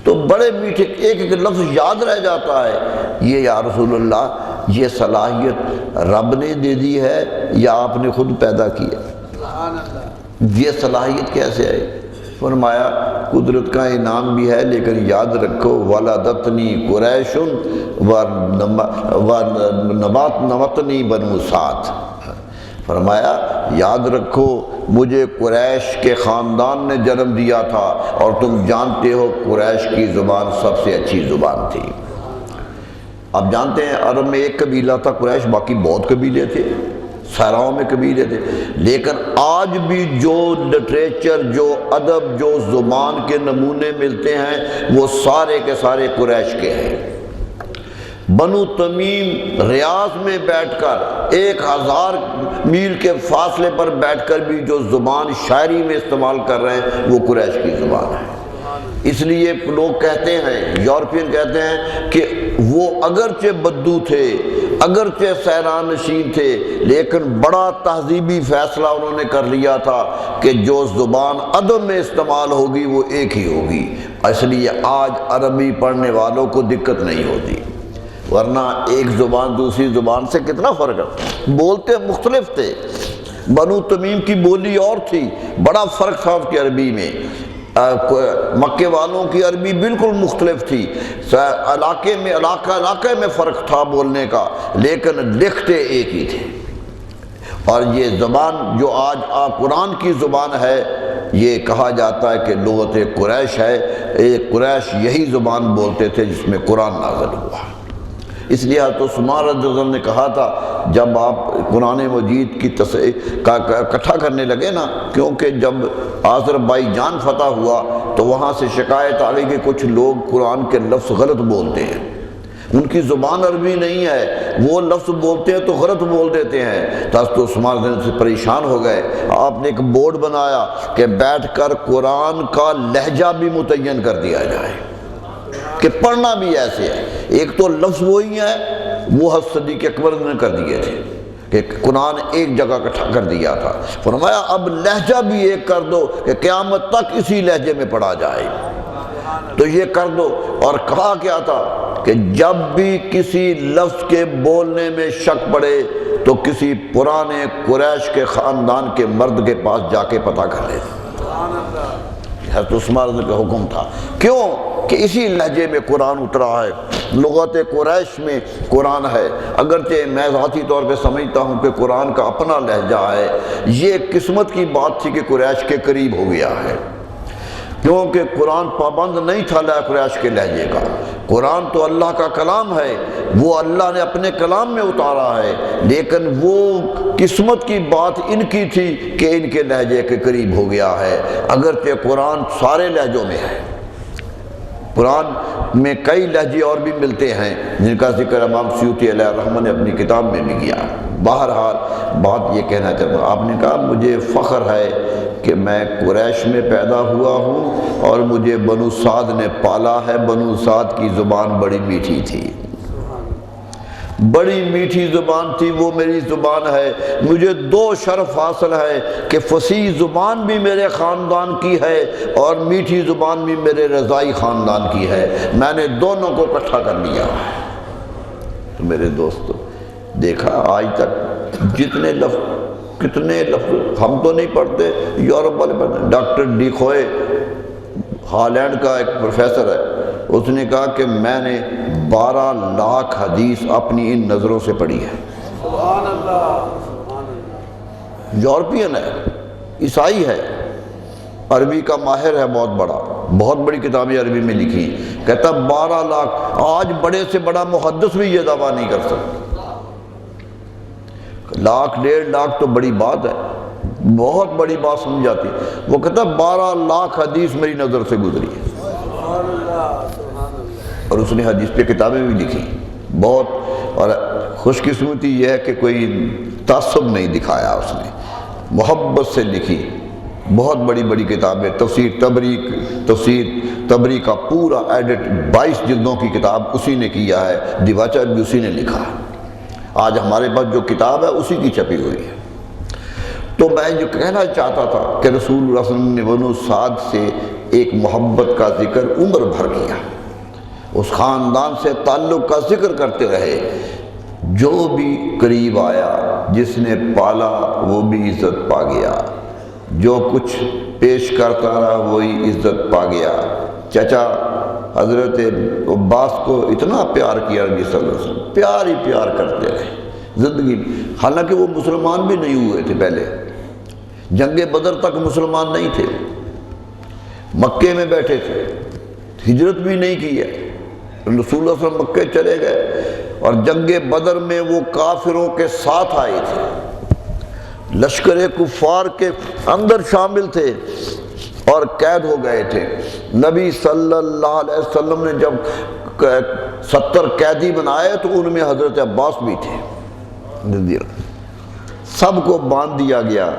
تو بڑے میٹھے، ایک ایک لفظ یاد رہ جاتا ہے۔ یہ یا رسول اللہ یہ صلاحیت رب نے دے دی ہے یا آپ نے خود پیدا کی ہے؟ یہ صلاحیت کیسے آئی؟ فرمایا قدرت کا انعام بھی ہے، لیکن یاد رکھو ولدتنی قریش ونبتنی بنو سعد، فرمایا یاد رکھو مجھے قریش کے خاندان نے جنم دیا تھا، اور تم جانتے ہو قریش کی زبان سب سے اچھی زبان تھی۔ آپ جانتے ہیں عرب میں ایک قبیلہ تھا قریش، باقی بہت قبیلے تھے، صحراؤں میں قبیلے تھے، لیکن آج بھی جو لٹریچر، جو ادب، جو زبان کے نمونے ملتے ہیں وہ سارے کے سارے قریش کے ہیں۔ بنو تمیم ریاض میں بیٹھ کر 1000 میل کے فاصلے پر بیٹھ کر بھی جو زبان شاعری میں استعمال کر رہے ہیں وہ قریش کی زبان ہے۔ اس لیے لوگ کہتے ہیں، یورپین کہتے ہیں کہ وہ اگرچہ بدو تھے، اگرچہ صحرا نشین تھے، لیکن بڑا تہذیبی فیصلہ انہوں نے کر لیا تھا کہ جو زبان ادب میں استعمال ہوگی وہ ایک ہی ہوگی۔ اس لیے آج عربی پڑھنے والوں کو دقت نہیں ہوتی، ورنہ ایک زبان دوسری زبان سے کتنا فرق ہے، بولتے مختلف تھے۔ بنو تمیم کی بولی اور تھی، بڑا فرق تھا اس کی عربی میں، مکے والوں کی عربی بالکل مختلف تھی، علاقے میں فرق تھا بولنے کا، لیکن لکھتے ایک ہی تھے۔ اور یہ زبان جو آج قرآن کی زبان ہے، یہ کہا جاتا ہے کہ لغت قریش ہے، قریش یہی زبان بولتے تھے جس میں قرآن نازل ہوا۔ اس لیے حضرت عثمان رضی اللہ عنہ نے کہا تھا جب آپ قرآن مجید کی اکٹھا کرنے لگے نا، کیونکہ جب آذربائیجان فتح ہوا تو وہاں سے شکایت آ گئی کہ کچھ لوگ قرآن کے لفظ غلط بولتے ہیں، ان کی زبان عربی نہیں ہے، وہ لفظ بولتے ہیں تو غلط بول دیتے ہیں۔ تو حضرت عثمان رضی اللہ عنہ سے پریشان ہو گئے، آپ نے ایک بورڈ بنایا کہ بیٹھ کر قرآن کا لہجہ بھی متعین کر دیا جائے کہ پڑھنا بھی ایسے ہے۔ ایک تو لفظ وہی ہے، وہ حضرت صدیق اکبر نے کر دیے تھے کہ قرآن ایک جگہ اکٹھا کر دیا تھا، فرمایا اب لہجہ بھی ایک کر دو کہ قیامت تک اسی لہجے میں پڑھا جائے، تو یہ کر دو۔ اور کہا کیا تھا کہ جب بھی کسی لفظ کے بولنے میں شک پڑے تو کسی پرانے قریش کے خاندان کے مرد کے پاس جا کے پتہ کر لے۔ حضرت عثمان رضی اللہ عنہ کا حکم تھا، کیوں کہ اسی لہجے میں قرآن اترا ہے، لغت قریش میں قرآن ہے۔ اگرچہ میں ذاتی طور پہ سمجھتا ہوں کہ قرآن کا اپنا لہجہ ہے، یہ قسمت کی بات تھی کہ قریش کے قریب ہو گیا ہے، کیونکہ قرآن پابند نہیں تھا قریش کے لہجے کا۔ قرآن تو اللہ کا کلام ہے، وہ اللہ نے اپنے کلام میں اتارا ہے، لیکن وہ قسمت کی بات ان کی تھی کہ ان کے لہجے کے قریب ہو گیا ہے۔ اگرچہ قرآن سارے لہجوں میں ہے، قرآن میں کئی لہجے اور بھی ملتے ہیں جن کا ذکر امام سیوطی علیہ الرحمہ نے اپنی کتاب میں بھی کیا۔ بہرحال بات یہ کہنا چاہتا ہوں، آپ نے کہا مجھے فخر ہے کہ میں قریش میں پیدا ہوا ہوں اور مجھے بنو سعد نے پالا ہے۔ بنو سعد کی زبان بڑی میٹھی تھی، بڑی میٹھی زبان تھی، وہ میری زبان ہے۔ مجھے دو شرف حاصل ہے کہ فصیح زبان بھی میرے خاندان کی ہے اور میٹھی زبان بھی میرے رضائی خاندان کی ہے، میں نے دونوں کو اکٹھا کر لیا۔ تو میرے دوستو دیکھا آج تک کتنے لفظ ہم تو نہیں پڑھتے، یورپ والے پڑھتے ہیں۔ ڈاکٹر ڈی خوئے ہالینڈ کا ایک پروفیسر ہے، اس نے کہا کہ میں نے 12 لاکھ حدیث اپنی ان نظروں سے پڑھی ہے۔ سبحان اللہ، سبحان اللہ۔ یورپین ہے، عیسائی ہے، عربی کا ماہر ہے، بہت بڑی کتابیں عربی میں لکھی، کہتا 12 لاکھ۔ آج بڑے سے بڑا محدث بھی یہ دعویٰ نہیں کر سکتا۔ 1 1.5 لاکھ تو بڑی بات ہے، بہت بڑی بات سمجھ جاتی۔ وہ کہتا 12 لاکھ حدیث میری نظر سے گزری ہے، اور اس نے حدیث پہ کتابیں بھی لکھی بہت۔ اور خوش قسمتی یہ ہے کہ کوئی تعصب نہیں دکھایا، اس نے محبت سے لکھی بہت بڑی کتابیں۔ تفسیر تبری کا پورا ایڈٹ 22 جلدوں کی کتاب اسی نے کیا ہے، دیواچہ بھی اسی نے لکھا ہے۔ آج ہمارے پاس جو کتاب ہے اسی کی چھپی ہوئی ہے۔ تو میں جو کہنا چاہتا تھا کہ رسول اللہ صلی اللہ علیہ وسلم نے بنو سعد سے ایک محبت کا ذکر عمر بھر کیا، اس خاندان سے تعلق کا ذکر کرتے رہے۔ جو بھی قریب آیا، جس نے پالا وہ بھی عزت پا گیا، جو کچھ پیش کرتا رہا وہی عزت پا گیا۔ چچا حضرت عباس کو اتنا پیار کیا نبی صلی اللہ علیہ وسلم، پیار ہی پیار کرتے رہے زندگی میں، حالانکہ وہ مسلمان بھی نہیں ہوئے تھے، پہلے جنگ بدر تک مسلمان نہیں تھے، مکے میں بیٹھے تھے، ہجرت بھی نہیں کی ہے۔ رسول اللہ صلی اللہ علیہ وسلم مکے چلے گئے اور جنگ بدر میں وہ کافروں کے ساتھ آئے تھے، لشکر کفار کے اندر شامل تھے اور قید ہو گئے تھے۔ نبی صلی اللہ علیہ وسلم نے جب 70 قیدی بنائے تو ان میں حضرت عباس بھی تھے۔ سب کو باندھ دیا گیا،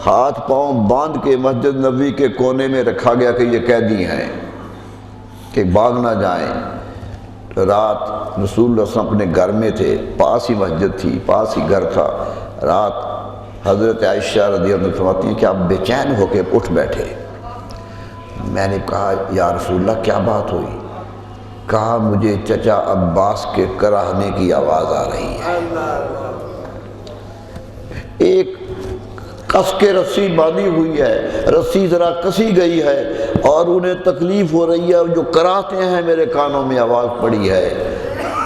ہاتھ پاؤں باندھ کے مسجد نبوی کے کونے میں رکھا گیا کہ یہ قیدی ہیں کہ بھاگ نہ جائیں۔ رات رسول اللہ صلی اللہ علیہ وسلم اپنے گھر میں تھے، پاس ہی مسجد تھی، پاس ہی گھر تھا۔ رات حضرت عائشہ رضی اللہ عنہا فرماتی ہیں کہ آپ بے چین ہو کے اٹھ بیٹھے۔ میں نے کہا یا رسول اللہ کیا بات ہوئی؟ کہا مجھے چچا عباس کے کراہنے کی آواز آ رہی ہے۔ ایک کس کے رسی باندھی ہوئی ہے، رسی ذرا کسی گئی ہے اور انہیں تکلیف ہو رہی ہے، جو کراہتے ہیں میرے کانوں میں آواز پڑی ہے،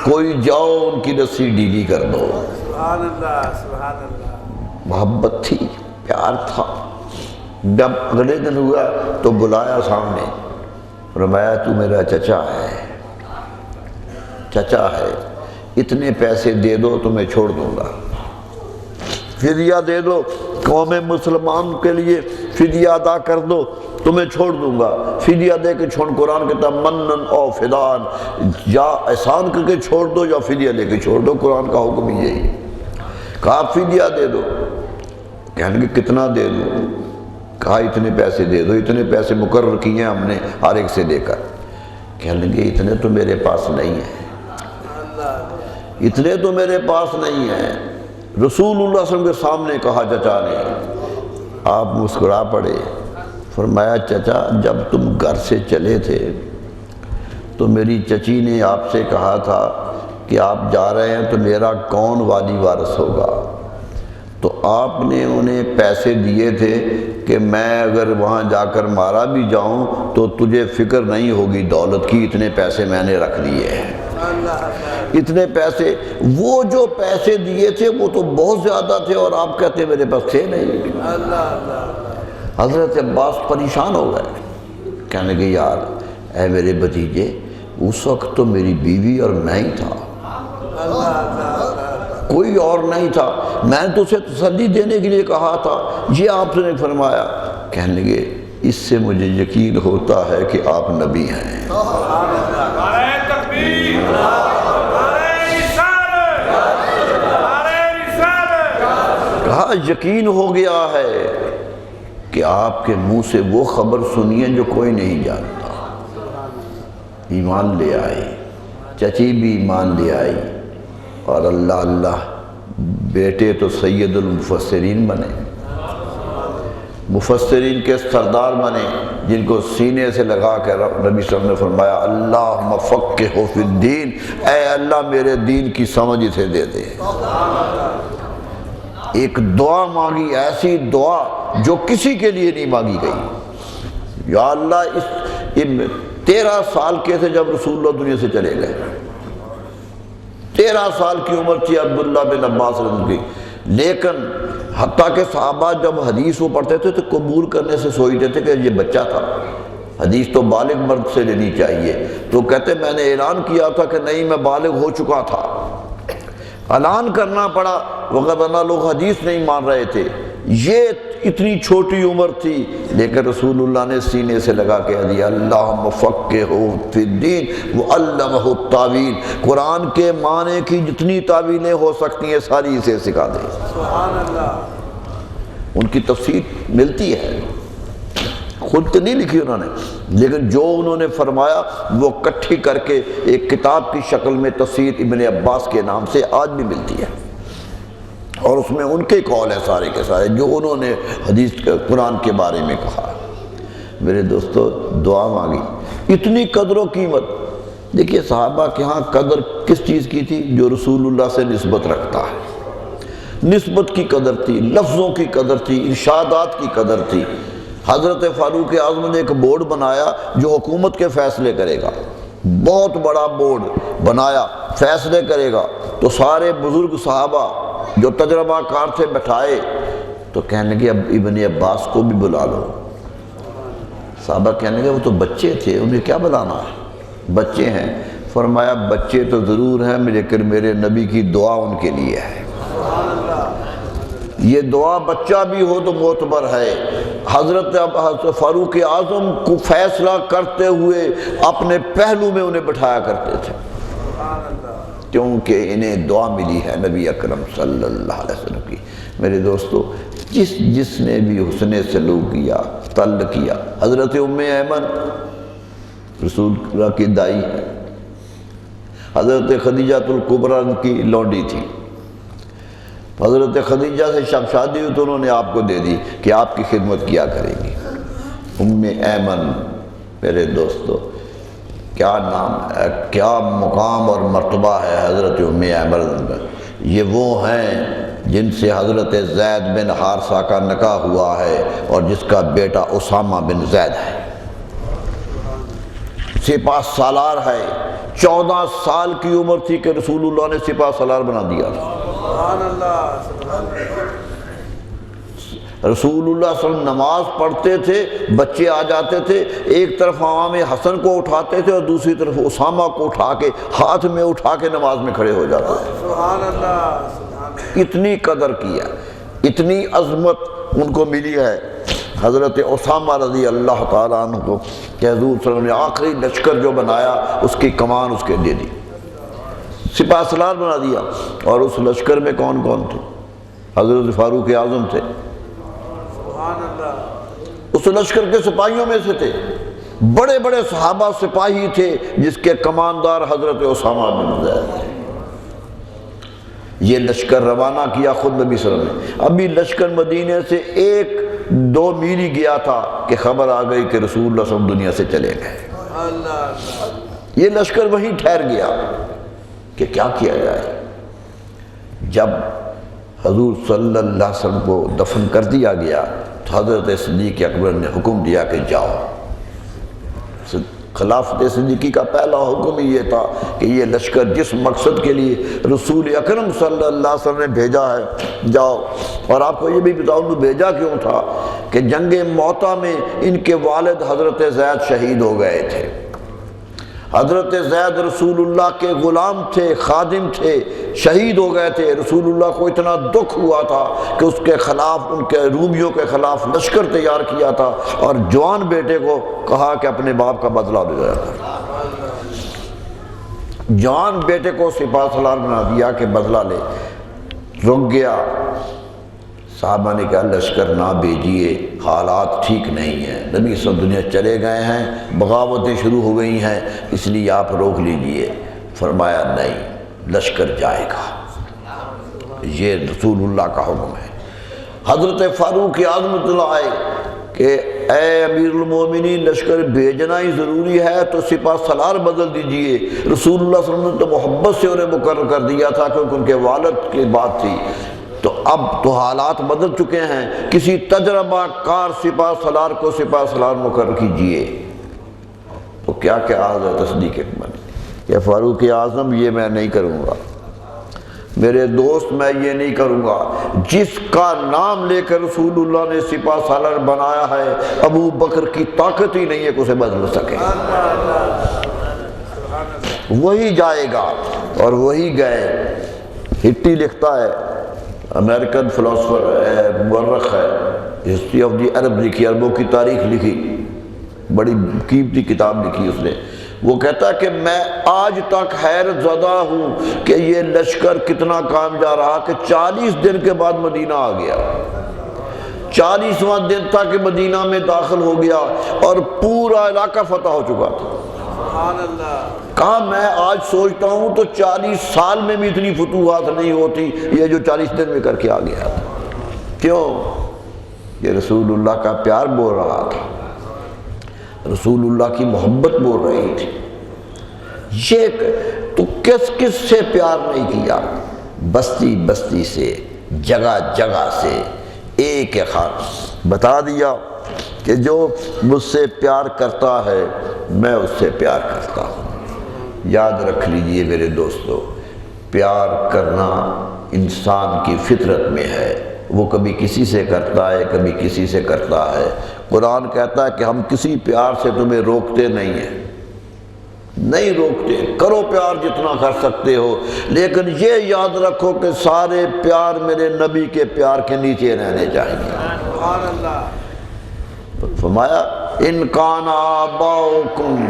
کوئی جاؤ ان کی رسی ڈھیلی کر دو۔ سبحان اللہ، سبحان اللہ۔ محبت تھی، پیار تھا۔ جب اگلے دن ہوا تو بلایا سامنے، فرمایا تو میرا چچا ہے، اتنے پیسے دے دو تو میں چھوڑ دوں گا۔ فدیہ دے دو، قوم مسلمان کے لیے فدیہ ادا کر دو، تمہیں چھوڑ دوں گا۔ فدیہ دے کے چھوڑ، قرآن کہتا ہے منن او فدان، یا احسان کر کے چھوڑ دو یا فدیہ دے کے چھوڑ دو، قرآن کا حکم ہی یہی ہے۔ کہا فدیہ دے دو، کہنے کہ کتنا دے دوں؟ کہا اتنے پیسے دے دو، اتنے پیسے مقرر کیے ہیں ہم نے ہر ایک سے لے کر۔ کہنے کہ اتنے تو میرے پاس نہیں ہیں، اتنے تو میرے پاس نہیں ہیں۔ رسول اللہ صلی اللہ علیہ وسلم کے سامنے کہا چچا نے، آپ مسکرا پڑے، فرمایا چچا جب تم گھر سے چلے تھے تو میری چچی نے آپ سے کہا تھا کہ آپ جا رہے ہیں تو میرا کون والی وارث ہوگا، تو آپ نے انہیں پیسے دیے تھے کہ میں اگر وہاں جا کر مارا بھی جاؤں تو تجھے فکر نہیں ہوگی دولت کی، اتنے پیسے میں نے رکھ دیے ہیں۔ اتنے پیسے، وہ جو پیسے دیے تھے وہ تو بہت زیادہ تھے اور آپ کہتے میرے پاس تھے نہیں۔ حضرت عباس پریشان ہو گئے، کہنے کہ یار اے میرے بھتیجے، اس وقت تو میری بیوی اور میں ہی تھا، کوئی اور نہیں تھا، میں نے تو اسے تسلی دینے کے لیے کہا تھا، یہ آپ نے فرمایا۔ کہنے لگے اس سے مجھے یقین ہوتا ہے کہ آپ نبی ہیں۔ کہا یقین ہو گیا ہے کہ آپ کے منہ سے وہ خبر سنی ہے جو کوئی نہیں جانتا۔ ایمان لے آئی، چچی بھی ایمان لے آئی، اور اللہ اللہ بیٹے تو سید المفسرین بنے، مفسرین کے سردار بنے، جن کو سینے سے لگا کے نبی صلی اللہ علیہ وسلم نے فرمایا اللہم فقہہ فی الدین، اے اللہ میرے دین کی سمجھ اسے دے دے۔ ایک دعا مانگی، ایسی دعا جو کسی کے لیے نہیں مانگی گئی۔ یا اللہ، 13 سال کے تھے جب رسول اللہ دنیا سے چلے گئے، 13 سال کی عمر تھی عبداللہ بن عباس رضی اللہ عنہ کی، لیکن حتیٰ کہ صحابہ جب حدیث وہ پڑھتے تھے تو قبول کرنے سے سوچتے تھے کہ یہ بچہ تھا، حدیث تو بالغ مرد سے لینی چاہیے، تو کہتے میں نے اعلان کیا تھا کہ نہیں میں بالغ ہو چکا تھا، اعلان کرنا پڑا، وغیرہ لوگ حدیث نہیں مان رہے تھے، یہ اتنی چھوٹی عمر تھی، لیکن رسول اللہ نے سینے سے لگا کے دیا اللہم فقہہ فی الدین وعلمہ التاویل، قرآن کے معنی کی جتنی تعویلیں ہو سکتی ہیں ساری اسے سکھا دے۔ سبحان اللہ۔ ان کی تفسیر ملتی ہے، خود تو نہیں لکھی انہوں نے، لیکن جو انہوں نے فرمایا وہ اکٹھی کر کے ایک کتاب کی شکل میں تفسیر ابن عباس کے نام سے آج بھی ملتی ہے، اور اس میں ان کے قول ہے سارے کے سارے جو انہوں نے حدیث قرآن کے بارے میں کہا۔ میرے دوستو دعا مانگی، اتنی قدر و قیمت۔ دیکھیے صحابہ کے ہاں قدر کس چیز کی تھی؟ جو رسول اللہ سے نسبت رکھتا ہے، نسبت کی قدر تھی، لفظوں کی قدر تھی، ارشادات کی قدر تھی۔ حضرت فاروق اعظم نے ایک بورڈ بنایا جو حکومت کے فیصلے کرے گا، بہت بڑا بورڈ بنایا، فیصلے کرے گا، تو سارے بزرگ صحابہ جو تجربہ کار تھے بٹھائے، تو کہنے لگے اب ابن عباس کو بھی بلا لو۔ صحابہ کہنے لگے وہ تو بچے تھے، انہیں کیا بلانا ہے، بچے ہیں۔ فرمایا بچے تو ضرور ہیں لیکن میرے نبی کی دعا ان کے لیے ہے، یہ دعا بچہ بھی ہو تو معتبر ہے۔ حضرت فاروق اعظم کو فیصلہ کرتے ہوئے اپنے پہلو میں انہیں بٹھایا کرتے تھے، کیونکہ انہیں دعا ملی ہے نبی اکرم صلی اللہ علیہ وسلم کی۔ میرے دوستو جس نے بھی حسن سلوک کیا، تل کیا، حضرت ام ایمن رسول اللہ کی دائی ہے، حضرت خدیجہ الکبریٰ کی لونڈی تھی، حضرت خدیجہ سے جب شادی ہوئی تو انہوں نے آپ کو دے دی کہ آپ کی خدمت کیا کرے گی۔ ام ایمن، میرے دوستو کیا نام ہے، کیا مقام اور مرتبہ ہے حضرت ام ایمن۔ یہ وہ ہیں جن سے حضرت زید بن حارثہ کا نکاح ہوا ہے اور جس کا بیٹا اسامہ بن زید ہے، سپہ سالار ہے۔ 14 سال کی عمر تھی کہ رسول اللہ نے سپہ سالار بنا دیا۔ سبحان اللہ، سبحان اللہ۔ رسول اللہ صلی اللہ علیہ وسلم نماز پڑھتے تھے، بچے آ جاتے تھے، ایک طرف امام حسن کو اٹھاتے تھے اور دوسری طرف اسامہ کو اٹھا کے ہاتھ میں اٹھا کے نماز میں کھڑے ہو جاتے تھے۔ سبحان اللہ، سبحان اللہ۔ اتنی قدر کیا۔ اتنی عظمت ان کو ملی ہے حضرت اسامہ رضی اللہ تعالیٰ عنہ کو کہ حضور صلی اللہ علیہ وسلم نے آخری لشکر جو بنایا اس کی کمان اس کے دے دی، سپاہ سالار بنا دیا۔ اور اس لشکر میں کون کون تھے؟ حضرت فاروق اعظم تھے، سبحان اللہ، اس لشکر کے سپاہیوں میں سے تھے، بڑے بڑے صحابہ سپاہی تھے جس کے کماندار حضرت اسامہ بن زید تھے۔ یہ لشکر روانہ کیا خود نبی صلی اللہ علیہ وسلم نے۔ ابھی لشکر مدینے سے 1-2 میل ہی گیا تھا کہ خبر آ گئی کہ رسول اللہ صلی اللہ علیہ وسلم دنیا سے چلے گئے۔ اللہ یہ لشکر وہیں ٹھہر گیا کہ کیا کیا جائے۔ جب حضور صلی اللہ علیہ وسلم کو دفن کر دیا گیا تو حضرت صدیق اکبر نے حکم دیا کہ جاؤ۔ خلافت صدیقی کا پہلا حکم ہی یہ تھا کہ یہ لشکر جس مقصد کے لیے رسول اکرم صلی اللہ علیہ وسلم نے بھیجا ہے جاؤ۔ اور آپ کو یہ بھی بتاؤں کہ بھیجا کیوں تھا کہ جنگ موطا میں ان کے والد حضرت زید شہید ہو گئے تھے۔ حضرت زید رسول اللہ کے غلام تھے، خادم تھے، شہید ہو گئے تھے۔ رسول اللہ کو اتنا دکھ ہوا تھا کہ اس کے خلاف، ان کے رومیوں کے خلاف لشکر تیار کیا تھا اور جوان بیٹے کو کہا کہ اپنے باپ کا بدلہ دے گا۔ جوان بیٹے کو سپاہ سالار بنا دیا کہ بدلہ لے۔ رک گیا، صحابہ نے کہا لشکر نہ بھیجیے، حالات ٹھیک نہیں ہیں، نبی صلی اللہ علیہ وسلم دنیا چلے گئے ہیں، بغاوتیں شروع ہو گئی ہیں، اس لیے آپ روک لیجئے۔ فرمایا نہیں، لشکر جائے گا، یہ رسول اللہ کا حکم ہے۔ حضرت فاروق اعظم اللہ آئے کہ اے امیر المومنین، لشکر بھیجنا ہی ضروری ہے تو سپاہ سالار بدل دیجئے۔ رسول اللہ صلی اللہ علیہ وسلم نے تو محبت سے انہیں مقرر کر دیا تھا کیونکہ ان کے والد کی بات تھی، تو اب تو حالات بدل چکے ہیں، کسی تجربہ کار سپاہ سالار کو سپاہ سالار مقرر کیجئے۔ تو کیا کیا حضرت صدیق اکبر نے کہ فاروق اعظم یہ میں نہیں کروں گا، میرے دوست میں یہ نہیں کروں گا، جس کا نام لے کر رسول اللہ نے سپاہ سالار بنایا ہے ابو بکر کی طاقت ہی نہیں ہے کہ اسے بدل سکے، وہی جائے گا۔ اور وہی گئے۔ ہٹی لکھتا ہے، امریکن فلاسفر مورخ ہے، ہسٹری آف دی عرب لکھی، عربوں کی تاریخ لکھی، بڑی قیمتی کتاب لکھی اس نے۔ وہ کہتا ہے کہ میں آج تک حیرت زدہ ہوں کہ یہ لشکر کتنا کام جا رہا کہ 40 دن کے بعد مدینہ آ گیا، 40واں دن تھا کہ مدینہ میں داخل ہو گیا اور پورا علاقہ فتح ہو چکا تھا۔ سبحان اللہ، کہا میں آج سوچتا ہوں تو 40 سال میں بھی اتنی فتوحات نہیں ہوتی یہ جو 40 دن میں کر کے آ گیا تھا۔ کیوں؟ یہ رسول اللہ کا پیار بول رہا تھا، رسول اللہ کی محبت بول رہی تھی۔ یہ تو کس کس سے پیار نہیں کیا، بستی بستی سے، جگہ جگہ سے، ایک خاص بتا دیا کہ جو مجھ سے پیار کرتا ہے میں اس سے پیار کرتا ہوں۔ یاد رکھ لیجئے میرے دوستو، پیار کرنا انسان کی فطرت میں ہے، وہ کبھی کسی سے کرتا ہے، کبھی کسی سے کرتا ہے۔ قرآن کہتا ہے کہ ہم کسی پیار سے تمہیں روکتے نہیں ہیں، نہیں روکتے، کرو پیار جتنا کر سکتے ہو، لیکن یہ یاد رکھو کہ سارے پیار میرے نبی کے پیار کے نیچے رہنے چاہیے۔ سبحان اللہ، فرمایا ان کان آباؤکم،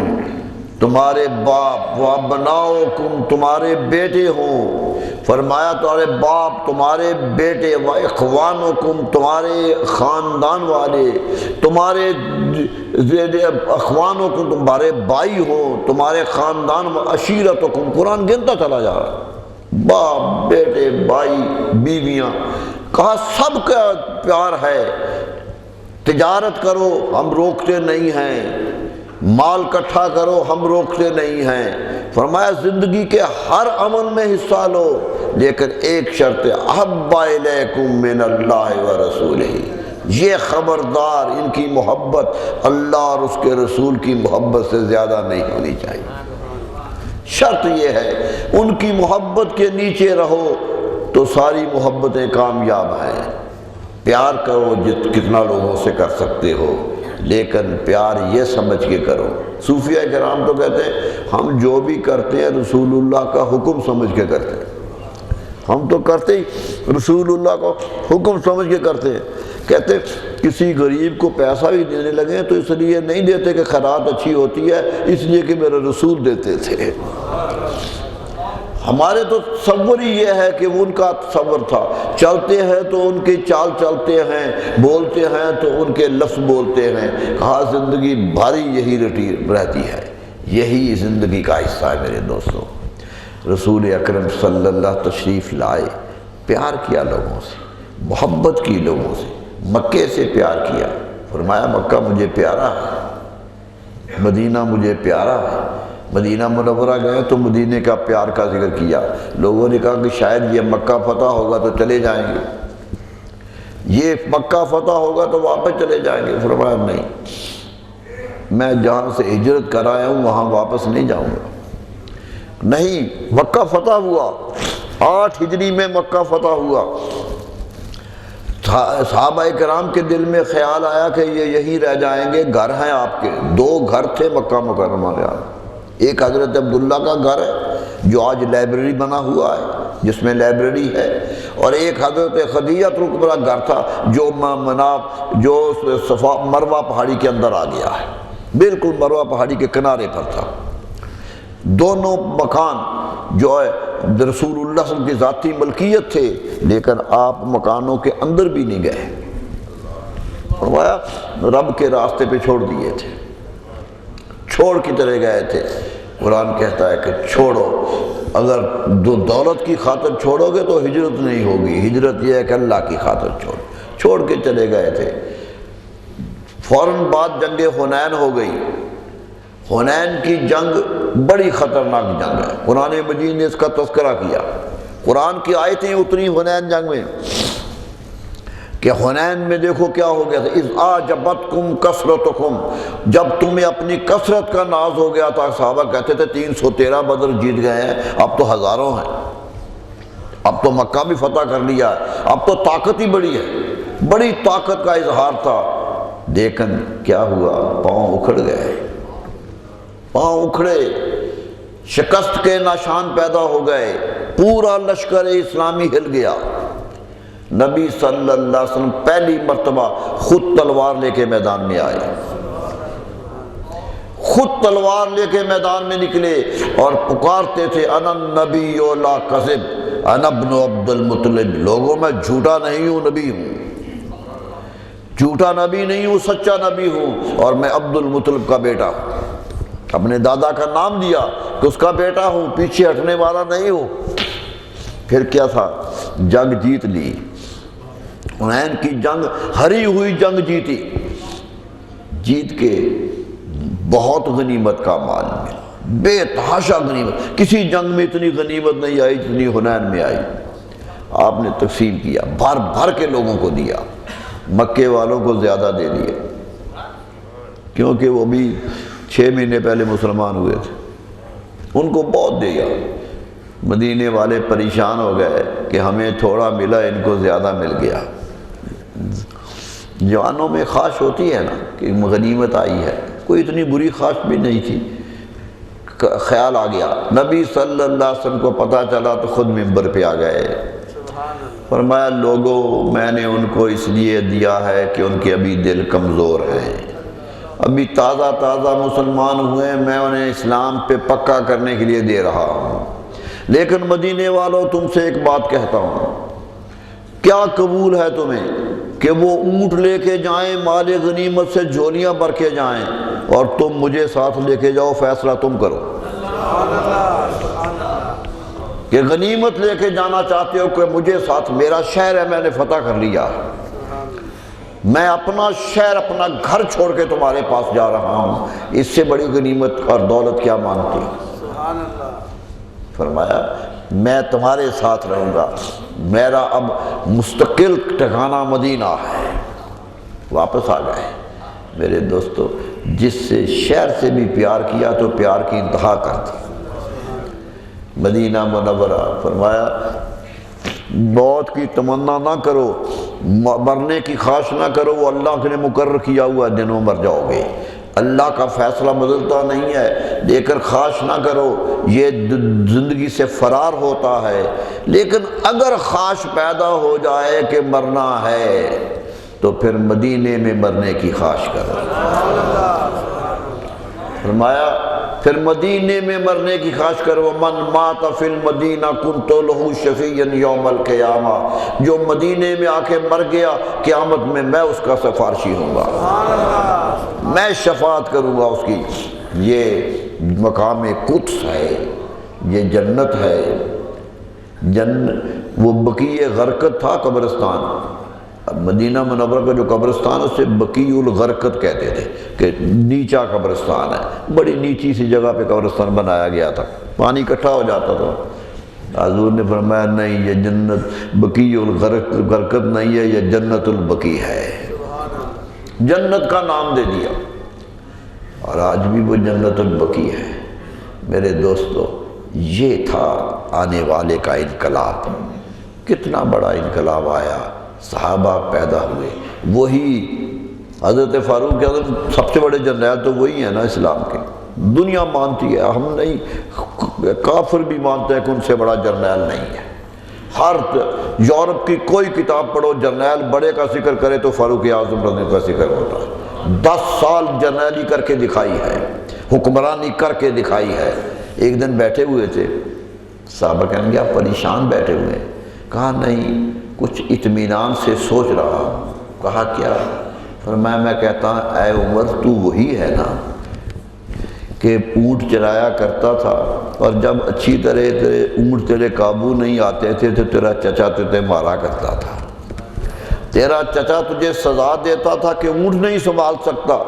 تمہارے باپ، و ابناؤکم، تمہارے بیٹے ہوں، فرمایا تمہارے باپ، تمہارے بیٹے، و اخوانکم، تمہارے خاندان والے، تمہارے اخوانکم، تمہارے بھائی ہوں، تمہارے خاندان، عشیرتکم، قرآن گنتا چلا جا رہا ہے، باپ، بیٹے، بھائی، بیویاں، کہا سب کا پیار ہے۔ تجارت کرو ہم روکتے نہیں ہیں، مال اکٹھا کرو ہم روکتے نہیں ہیں، فرمایا زندگی کے ہر عمل میں حصہ لو، لیکن ایک شرط، احب الیکم من اللہ و رسولہ، یہ خبردار ان کی محبت اللہ اور اس کے رسول کی محبت سے زیادہ نہیں ہونی چاہیے۔ شرط یہ ہے ان کی محبت کے نیچے رہو تو ساری محبتیں کامیاب ہیں۔ پیار کرو کتنا لوگوں سے کر سکتے ہو، لیکن پیار یہ سمجھ کے کرو۔ صوفیہ کرام تو کہتے ہیں ہم جو بھی کرتے ہیں رسول اللہ کا حکم سمجھ کے کرتے ہیں، ہم تو کرتے ہی رسول اللہ کو حکم سمجھ کے کرتے ہیں. کہتے کسی غریب کو پیسہ بھی دینے لگے تو اس لیے نہیں دیتے کہ خیرات اچھی ہوتی ہے، اس لیے کہ میرے رسول دیتے تھے. ہمارے تو تصور ہی یہ ہے کہ ان کا تصور تھا. چلتے ہیں تو ان کی چال چلتے ہیں، بولتے ہیں تو ان کے لفظ بولتے ہیں. کہا زندگی بھاری یہی رہتی ہے، یہی زندگی کا حصہ ہے. میرے دوستو، رسول اکرم صلی اللہ تشریف لائے، پیار کیا لوگوں سے، محبت کی لوگوں سے، مکے سے پیار کیا. فرمایا مکہ مجھے پیارا ہے، مدینہ مجھے پیارا ہے. مدینہ منورہ گئے تو مدینے کا پیار کا ذکر کیا. لوگوں نے کہا کہ شاید یہ مکہ فتح ہوگا تو چلے جائیں گے، یہ مکہ فتح ہوگا تو واپس چلے جائیں گے. فرمایا نہیں، میں جہاں سے ہجرت کر آیا ہوں وہاں واپس نہیں جاؤں گا. نہیں، مکہ فتح ہوا، 8 ہجری میں مکہ فتح ہوا. صحابہ کرام کے دل میں خیال آیا کہ یہ یہی رہ جائیں گے. گھر ہیں آپ کے، 2 گھر تھے مکہ مکرمہ میں. ایک حضرت عبداللہ کا گھر ہے جو آج لائبریری بنا ہوا ہے، جس میں لائبریری ہے، اور ایک حضرت خدیجہ رکبہ گھر تھا جو صفا مروہ پہاڑی کے اندر آ گیا ہے، بالکل مروہ پہاڑی کے کنارے پر تھا. دونوں مکان جو ہے رسول اللہ صلی اللہ علیہ وسلم کی ذاتی ملکیت تھے، لیکن آپ مکانوں کے اندر بھی نہیں گئے. فرمایا رب کے راستے پہ چھوڑ دیے تھے، چھوڑ کی طرح گئے تھے. قرآن کہتا ہے کہ چھوڑو، اگر دولت کی خاطر چھوڑو گے تو ہجرت نہیں ہوگی. ہجرت یہ ہے کہ اللہ کی خاطر چھوڑ کے چلے گئے تھے. فوراً بعد جنگ حنین ہو گئی. حنین کی جنگ بڑی خطرناک جنگ ہے. قرآن مجید نے اس کا تذکرہ کیا. قرآن کی آیتیں اتری حنین جنگ میں کہ حنین میں دیکھو کیا ہو گیا تھا. اذ اعجبتکم کثرتکم، جب تمہیں اپنی کثرت کا ناز ہو گیا تھا. صحابہ کہتے تھے 313 بدر جیت گئے ہیں، اب تو ہزاروں ہیں، اب تو مکہ بھی فتح کر لیا ہے، اب تو طاقت ہی بڑی ہے. بڑی طاقت کا اظہار تھا. لیکن کیا ہوا؟ پاؤں اکھڑ گئے، پاؤں اکھڑے، شکست کے نشان پیدا ہو گئے. پورا لشکر اسلامی ہل گیا. نبی صلی اللہ علیہ وسلم پہلی مرتبہ خود تلوار لے کے میدان میں آئے، خود تلوار لے کے میدان میں نکلے اور پکارتے تھے انا النبی لا کذب انا ابن عبد المطلب. لوگوں میں جھوٹا نہیں ہوں، نبی ہوں، جھوٹا نبی نہیں ہوں، سچا نبی ہوں، اور میں عبد المطلب کا بیٹا ہوں. اپنے دادا کا نام دیا کہ اس کا بیٹا ہوں، پیچھے ہٹنے والا نہیں ہوں. پھر کیا تھا؟ جنگ جیت لی. حنین کی جنگ، ہری ہوئی جنگ جیتی. جیت کے بہت غنیمت کا مال ملا، بے تحاشا غنیمت. کسی جنگ میں اتنی غنیمت نہیں آئی جتنی حنین میں آئی. آپ نے تقسیم کیا، بھر بھر کے لوگوں کو دیا. مکے والوں کو زیادہ دے دیا کیونکہ وہ بھی 6 مہینے پہلے مسلمان ہوئے تھے، ان کو بہت دیا. مدینے والے پریشان ہو گئے کہ ہمیں تھوڑا ملا، ان کو زیادہ مل گیا. جوانوں میں خواہش ہوتی ہے نا کہ غنیمت آئی ہے، کوئی اتنی بری خواہش بھی نہیں تھی. خیال آ گیا. نبی صلی اللہ علیہ وسلم کو پتہ چلا تو خود منبر پہ آ گئے. فرمایا لوگوں، میں نے ان کو اس لیے دیا ہے کہ ان کے ابھی دل کمزور ہیں، ابھی تازہ تازہ مسلمان ہوئے، میں انہیں اسلام پہ پکا کرنے کے لیے دے رہا ہوں. لیکن مدینے والوں، تم سے ایک بات کہتا ہوں، کیا قبول ہے تمہیں کہ وہ اونٹ لے کے جائیں، مال غنیمت سے جھولیاں بھر کے جائیں، اور تم مجھے ساتھ لے کے جاؤ، فیصلہ تم کرو کہ غنیمت لے کے جانا چاہتے ہو کہ مجھے ساتھ؟ میرا شہر ہے، میں نے فتح کر لیا، میں اپنا شہر، اپنا گھر چھوڑ کے تمہارے پاس جا رہا ہوں، اس سے بڑی غنیمت اور دولت کیا مانگتی ہو؟ فرمایا میں تمہارے ساتھ رہوں گا، میرا اب مستقل ٹھکانہ مدینہ ہے. واپس آ گئے. میرے دوستو، جس سے شہر سے بھی پیار کیا تو پیار کی انتہا کر دی. مدینہ منورہ. فرمایا موت کی تمنا نہ کرو، مرنے کی خواہش نہ کرو، وہ اللہ نے مقرر کیا ہوا دنوں مر جاؤ گے. اللہ کا فیصلہ بدلتا نہیں ہے، لیکن خواہش نہ کرو یہ زندگی سے فرار ہوتا ہے، لیکن اگر خواہش پیدا ہو جائے کہ مرنا ہے تو پھر مدینے میں مرنے کی خواہش کرو۔ فرمایا پھر مدینے میں مرنے کی خواہش کرو، من مات فی المدینہ کنت لہ شفیعا یوم القیامہ، جو مدینے میں آ کے مر گیا قیامت میں اس کا سفارشی ہوں گا، میں شفاعت کروں گا اس کی۔ یہ مقام قدس ہے، یہ جنت ہے، وہ بقیع غرقد تھا قبرستان، مدینہ منورہ کا جو قبرستان اسے بقیع الغرقد کہتے تھے کہ نیچا قبرستان ہے، بڑی نیچی سی جگہ پہ قبرستان بنایا گیا تھا، پانی اکٹھا ہو جاتا تھا۔ حضور نے فرمایا نہیں، یہ جنت بقیع الغرقد نہیں ہے، یہ جنت البقیع ہے، جنت کا نام دے دیا، اور آج بھی وہ جنت البقیع ہے۔ میرے دوستو یہ تھا آنے والے کا انقلاب، کتنا بڑا انقلاب آیا، صحابہ پیدا ہوئے، وہی حضرت فاروق اعظم سب سے بڑے جرنیل تو وہی ہیں نا اسلام کے، دنیا مانتی ہے، ہم نہیں، کافر بھی مانتے ہیں کہ ان سے بڑا جرنیل نہیں ہے۔ ہر یورپ کی کوئی کتاب پڑھو جرنیل بڑے کا ذکر کرے تو فاروق اعظم رضی کا ذکر ہوتا ہے، 10 سال جرنیلی کر کے دکھائی ہے، حکمرانی کر کے دکھائی ہے۔ ایک دن بیٹھے ہوئے تھے، صحابہ کہنے گے آپ پریشان بیٹھے ہوئے ہیں؟ کہا نہیں، کچھ اطمینان سے سوچ رہا ہوں۔ کہا کیا؟ فرمایا میں کہتا ہوں اے عمر تو وہی ہے نا کہ اونٹ چلایا کرتا تھا، اور جب اچھی طرح اونٹ تیرے قابو نہیں آتے تھے تو تیرا چچا تجھے مارا کرتا تھا، تیرا چچا تجھے سزا دیتا تھا کہ اونٹ نہیں سنبھال سکتا،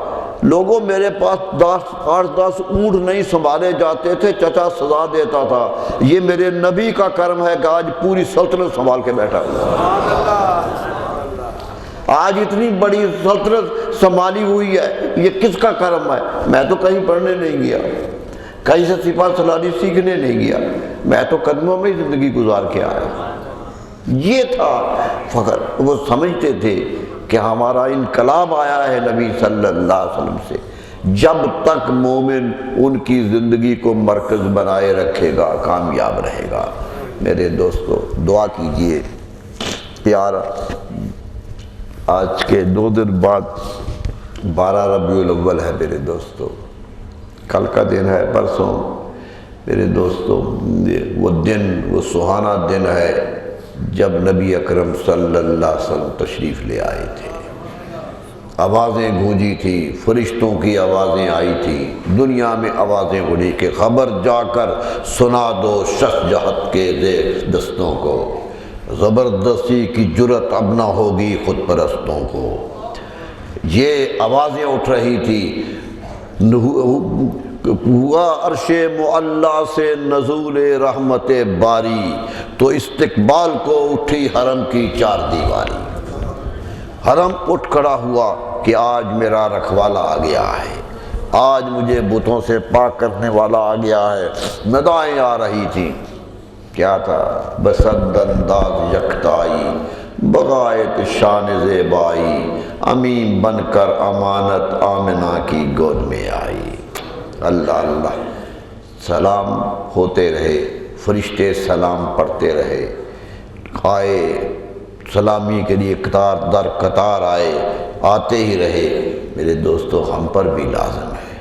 لوگوں میرے پاس 8-10 اونٹ نہیں سنبھالے جاتے تھے، چچا سزا دیتا تھا، یہ میرے نبی کا کرم ہے کہ آج پوری سلطنت سنبھال کے بیٹھا ہوا، آج اتنی بڑی سلطنت سنبھالی ہوئی ہے، یہ کس کا کرم ہے؟ میں تو کہیں پڑھنے نہیں گیا، کہیں سے سپاہ سالاری سیکھنے نہیں گیا، میں تو قدموں میں زندگی گزار کے آیا۔ یہ تھا فخر، وہ سمجھتے تھے کہ ہمارا انقلاب آیا ہے نبی صلی اللہ علیہ وسلم سے، جب تک مومن ان کی زندگی کو مرکز بنائے رکھے گا کامیاب رہے گا۔ میرے دوستو دعا کیجئے، پیارا آج کے 2 دن بعد 12 ربیع الاول ہے میرے دوستو، کل کا دن ہے، پرسوں میرے دوستو وہ دن، وہ سہانا دن ہے جب نبی اکرم صلی اللہ علیہ وسلم تشریف لے آئے تھے، آوازیں گونجی تھی، فرشتوں کی آوازیں آئی تھی، دنیا میں آوازیں اڑی کہ خبر جا کر سنا دو شخص جہت کے دستوں کو، زبردستی کی جرت اب نہ ہوگی خود پرستوں کو۔ یہ آوازیں اٹھ رہی تھی، ہوا عرش معلیٰ سے نزول رحمت باری، تو استقبال کو اٹھی حرم کی 4 دیواری، حرم اٹھ کھڑا ہوا کہ آج میرا رکھوالا آ گیا ہے، آج مجھے بتوں سے پاک کرنے والا آ گیا ہے۔ ندائیں آ رہی تھیں، کیا تھا؟ بسند انداز یکتائی، بغایت شان زیبائی، امین بن کر امانت آمنہ کی گود میں آئی۔ اللہ اللہ، سلام ہوتے رہے، فرشتے سلام پڑھتے رہے، آئے سلامی کے لیے قطار در قطار آئے، آتے ہی رہے۔ میرے دوستو ہم پر بھی لازم ہے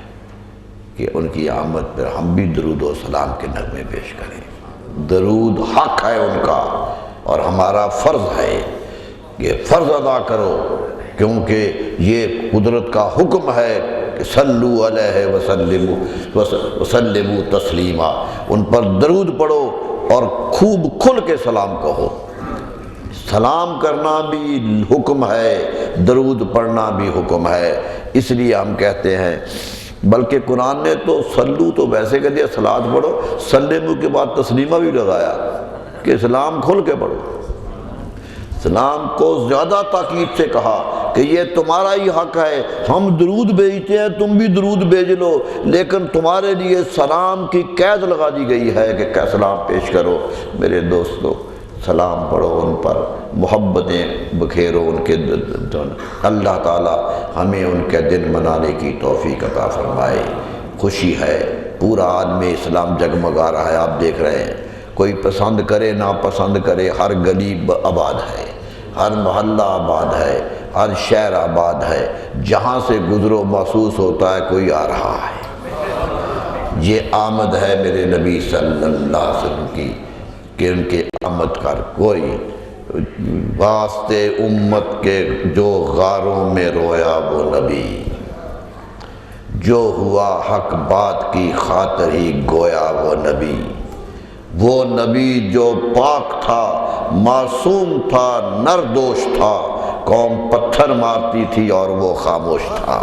کہ ان کی آمد پر ہم بھی درود و سلام کے نغمے پیش کریں، درود حق ہے ان کا، اور ہمارا فرض ہے کہ فرض ادا کرو، کیونکہ یہ قدرت کا حکم ہے کہ صلو علیہ وسلموا تسلیما، ان پر درود پڑھو اور خوب کھل کے سلام کہو۔ سلام کرنا بھی حکم ہے، درود پڑھنا بھی حکم ہے، اس لیے ہم کہتے ہیں، بلکہ قرآن نے تو صلو تو ویسے کہہ دیا، صلاۃ پڑھو، سلموا کے بعد تسلیمہ بھی لگایا کہ سلام کھل کے پڑھو۔ سلام کو زیادہ تاکید سے کہا کہ یہ تمہارا ہی حق ہے، ہم درود بھیجتے ہیں، تم بھی درود بھیج لو، لیکن تمہارے لیے سلام کی قید لگا دی گئی ہے کہ سلام پیش کرو۔ میرے دوستو سلام پڑھو ان پر، محبتیں بکھیرو ان کے اللہ تعالی ہمیں ان کے دن منانے کی توفیق عطا فرمائے۔ خوشی ہے، پورا عالم اسلام جگمگا رہا ہے، آپ دیکھ رہے ہیں، کوئی پسند کرے نہ پسند کرے، ہر گلی آباد ہے، ہر محلہ آباد ہے، ہر شہر آباد ہے، جہاں سے گزرو محسوس ہوتا ہے کوئی آ رہا ہے۔ یہ آمد ہے میرے نبی صلی اللہ علیہ وسلم کی کہ ان کے آمد کر کوئی واسطے امت کے جو غاروں میں رویا وہ نبی، جو ہوا حق بات کی خاطر ہی گویا وہ نبی جو پاک تھا، معصوم تھا، نردوش تھا، قوم پتھر مارتی تھی اور وہ خاموش تھا۔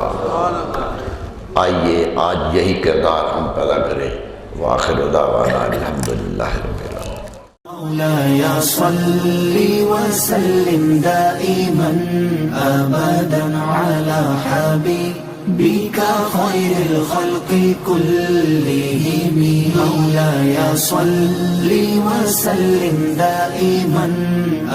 آئیے آج یہی کردار ہم پیدا کریں۔ وآخر دعوانا الحمدللہ رب العالمین۔ مولاي صل وسلم دائما أبدا على حبيبك خير الخلق كلهم مولاي صل وسلم دائما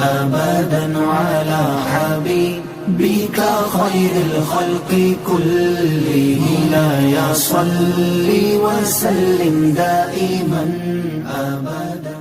أبدا على حبيبك خير الخلق كلهم مولاي صل وسلم دائما أبدا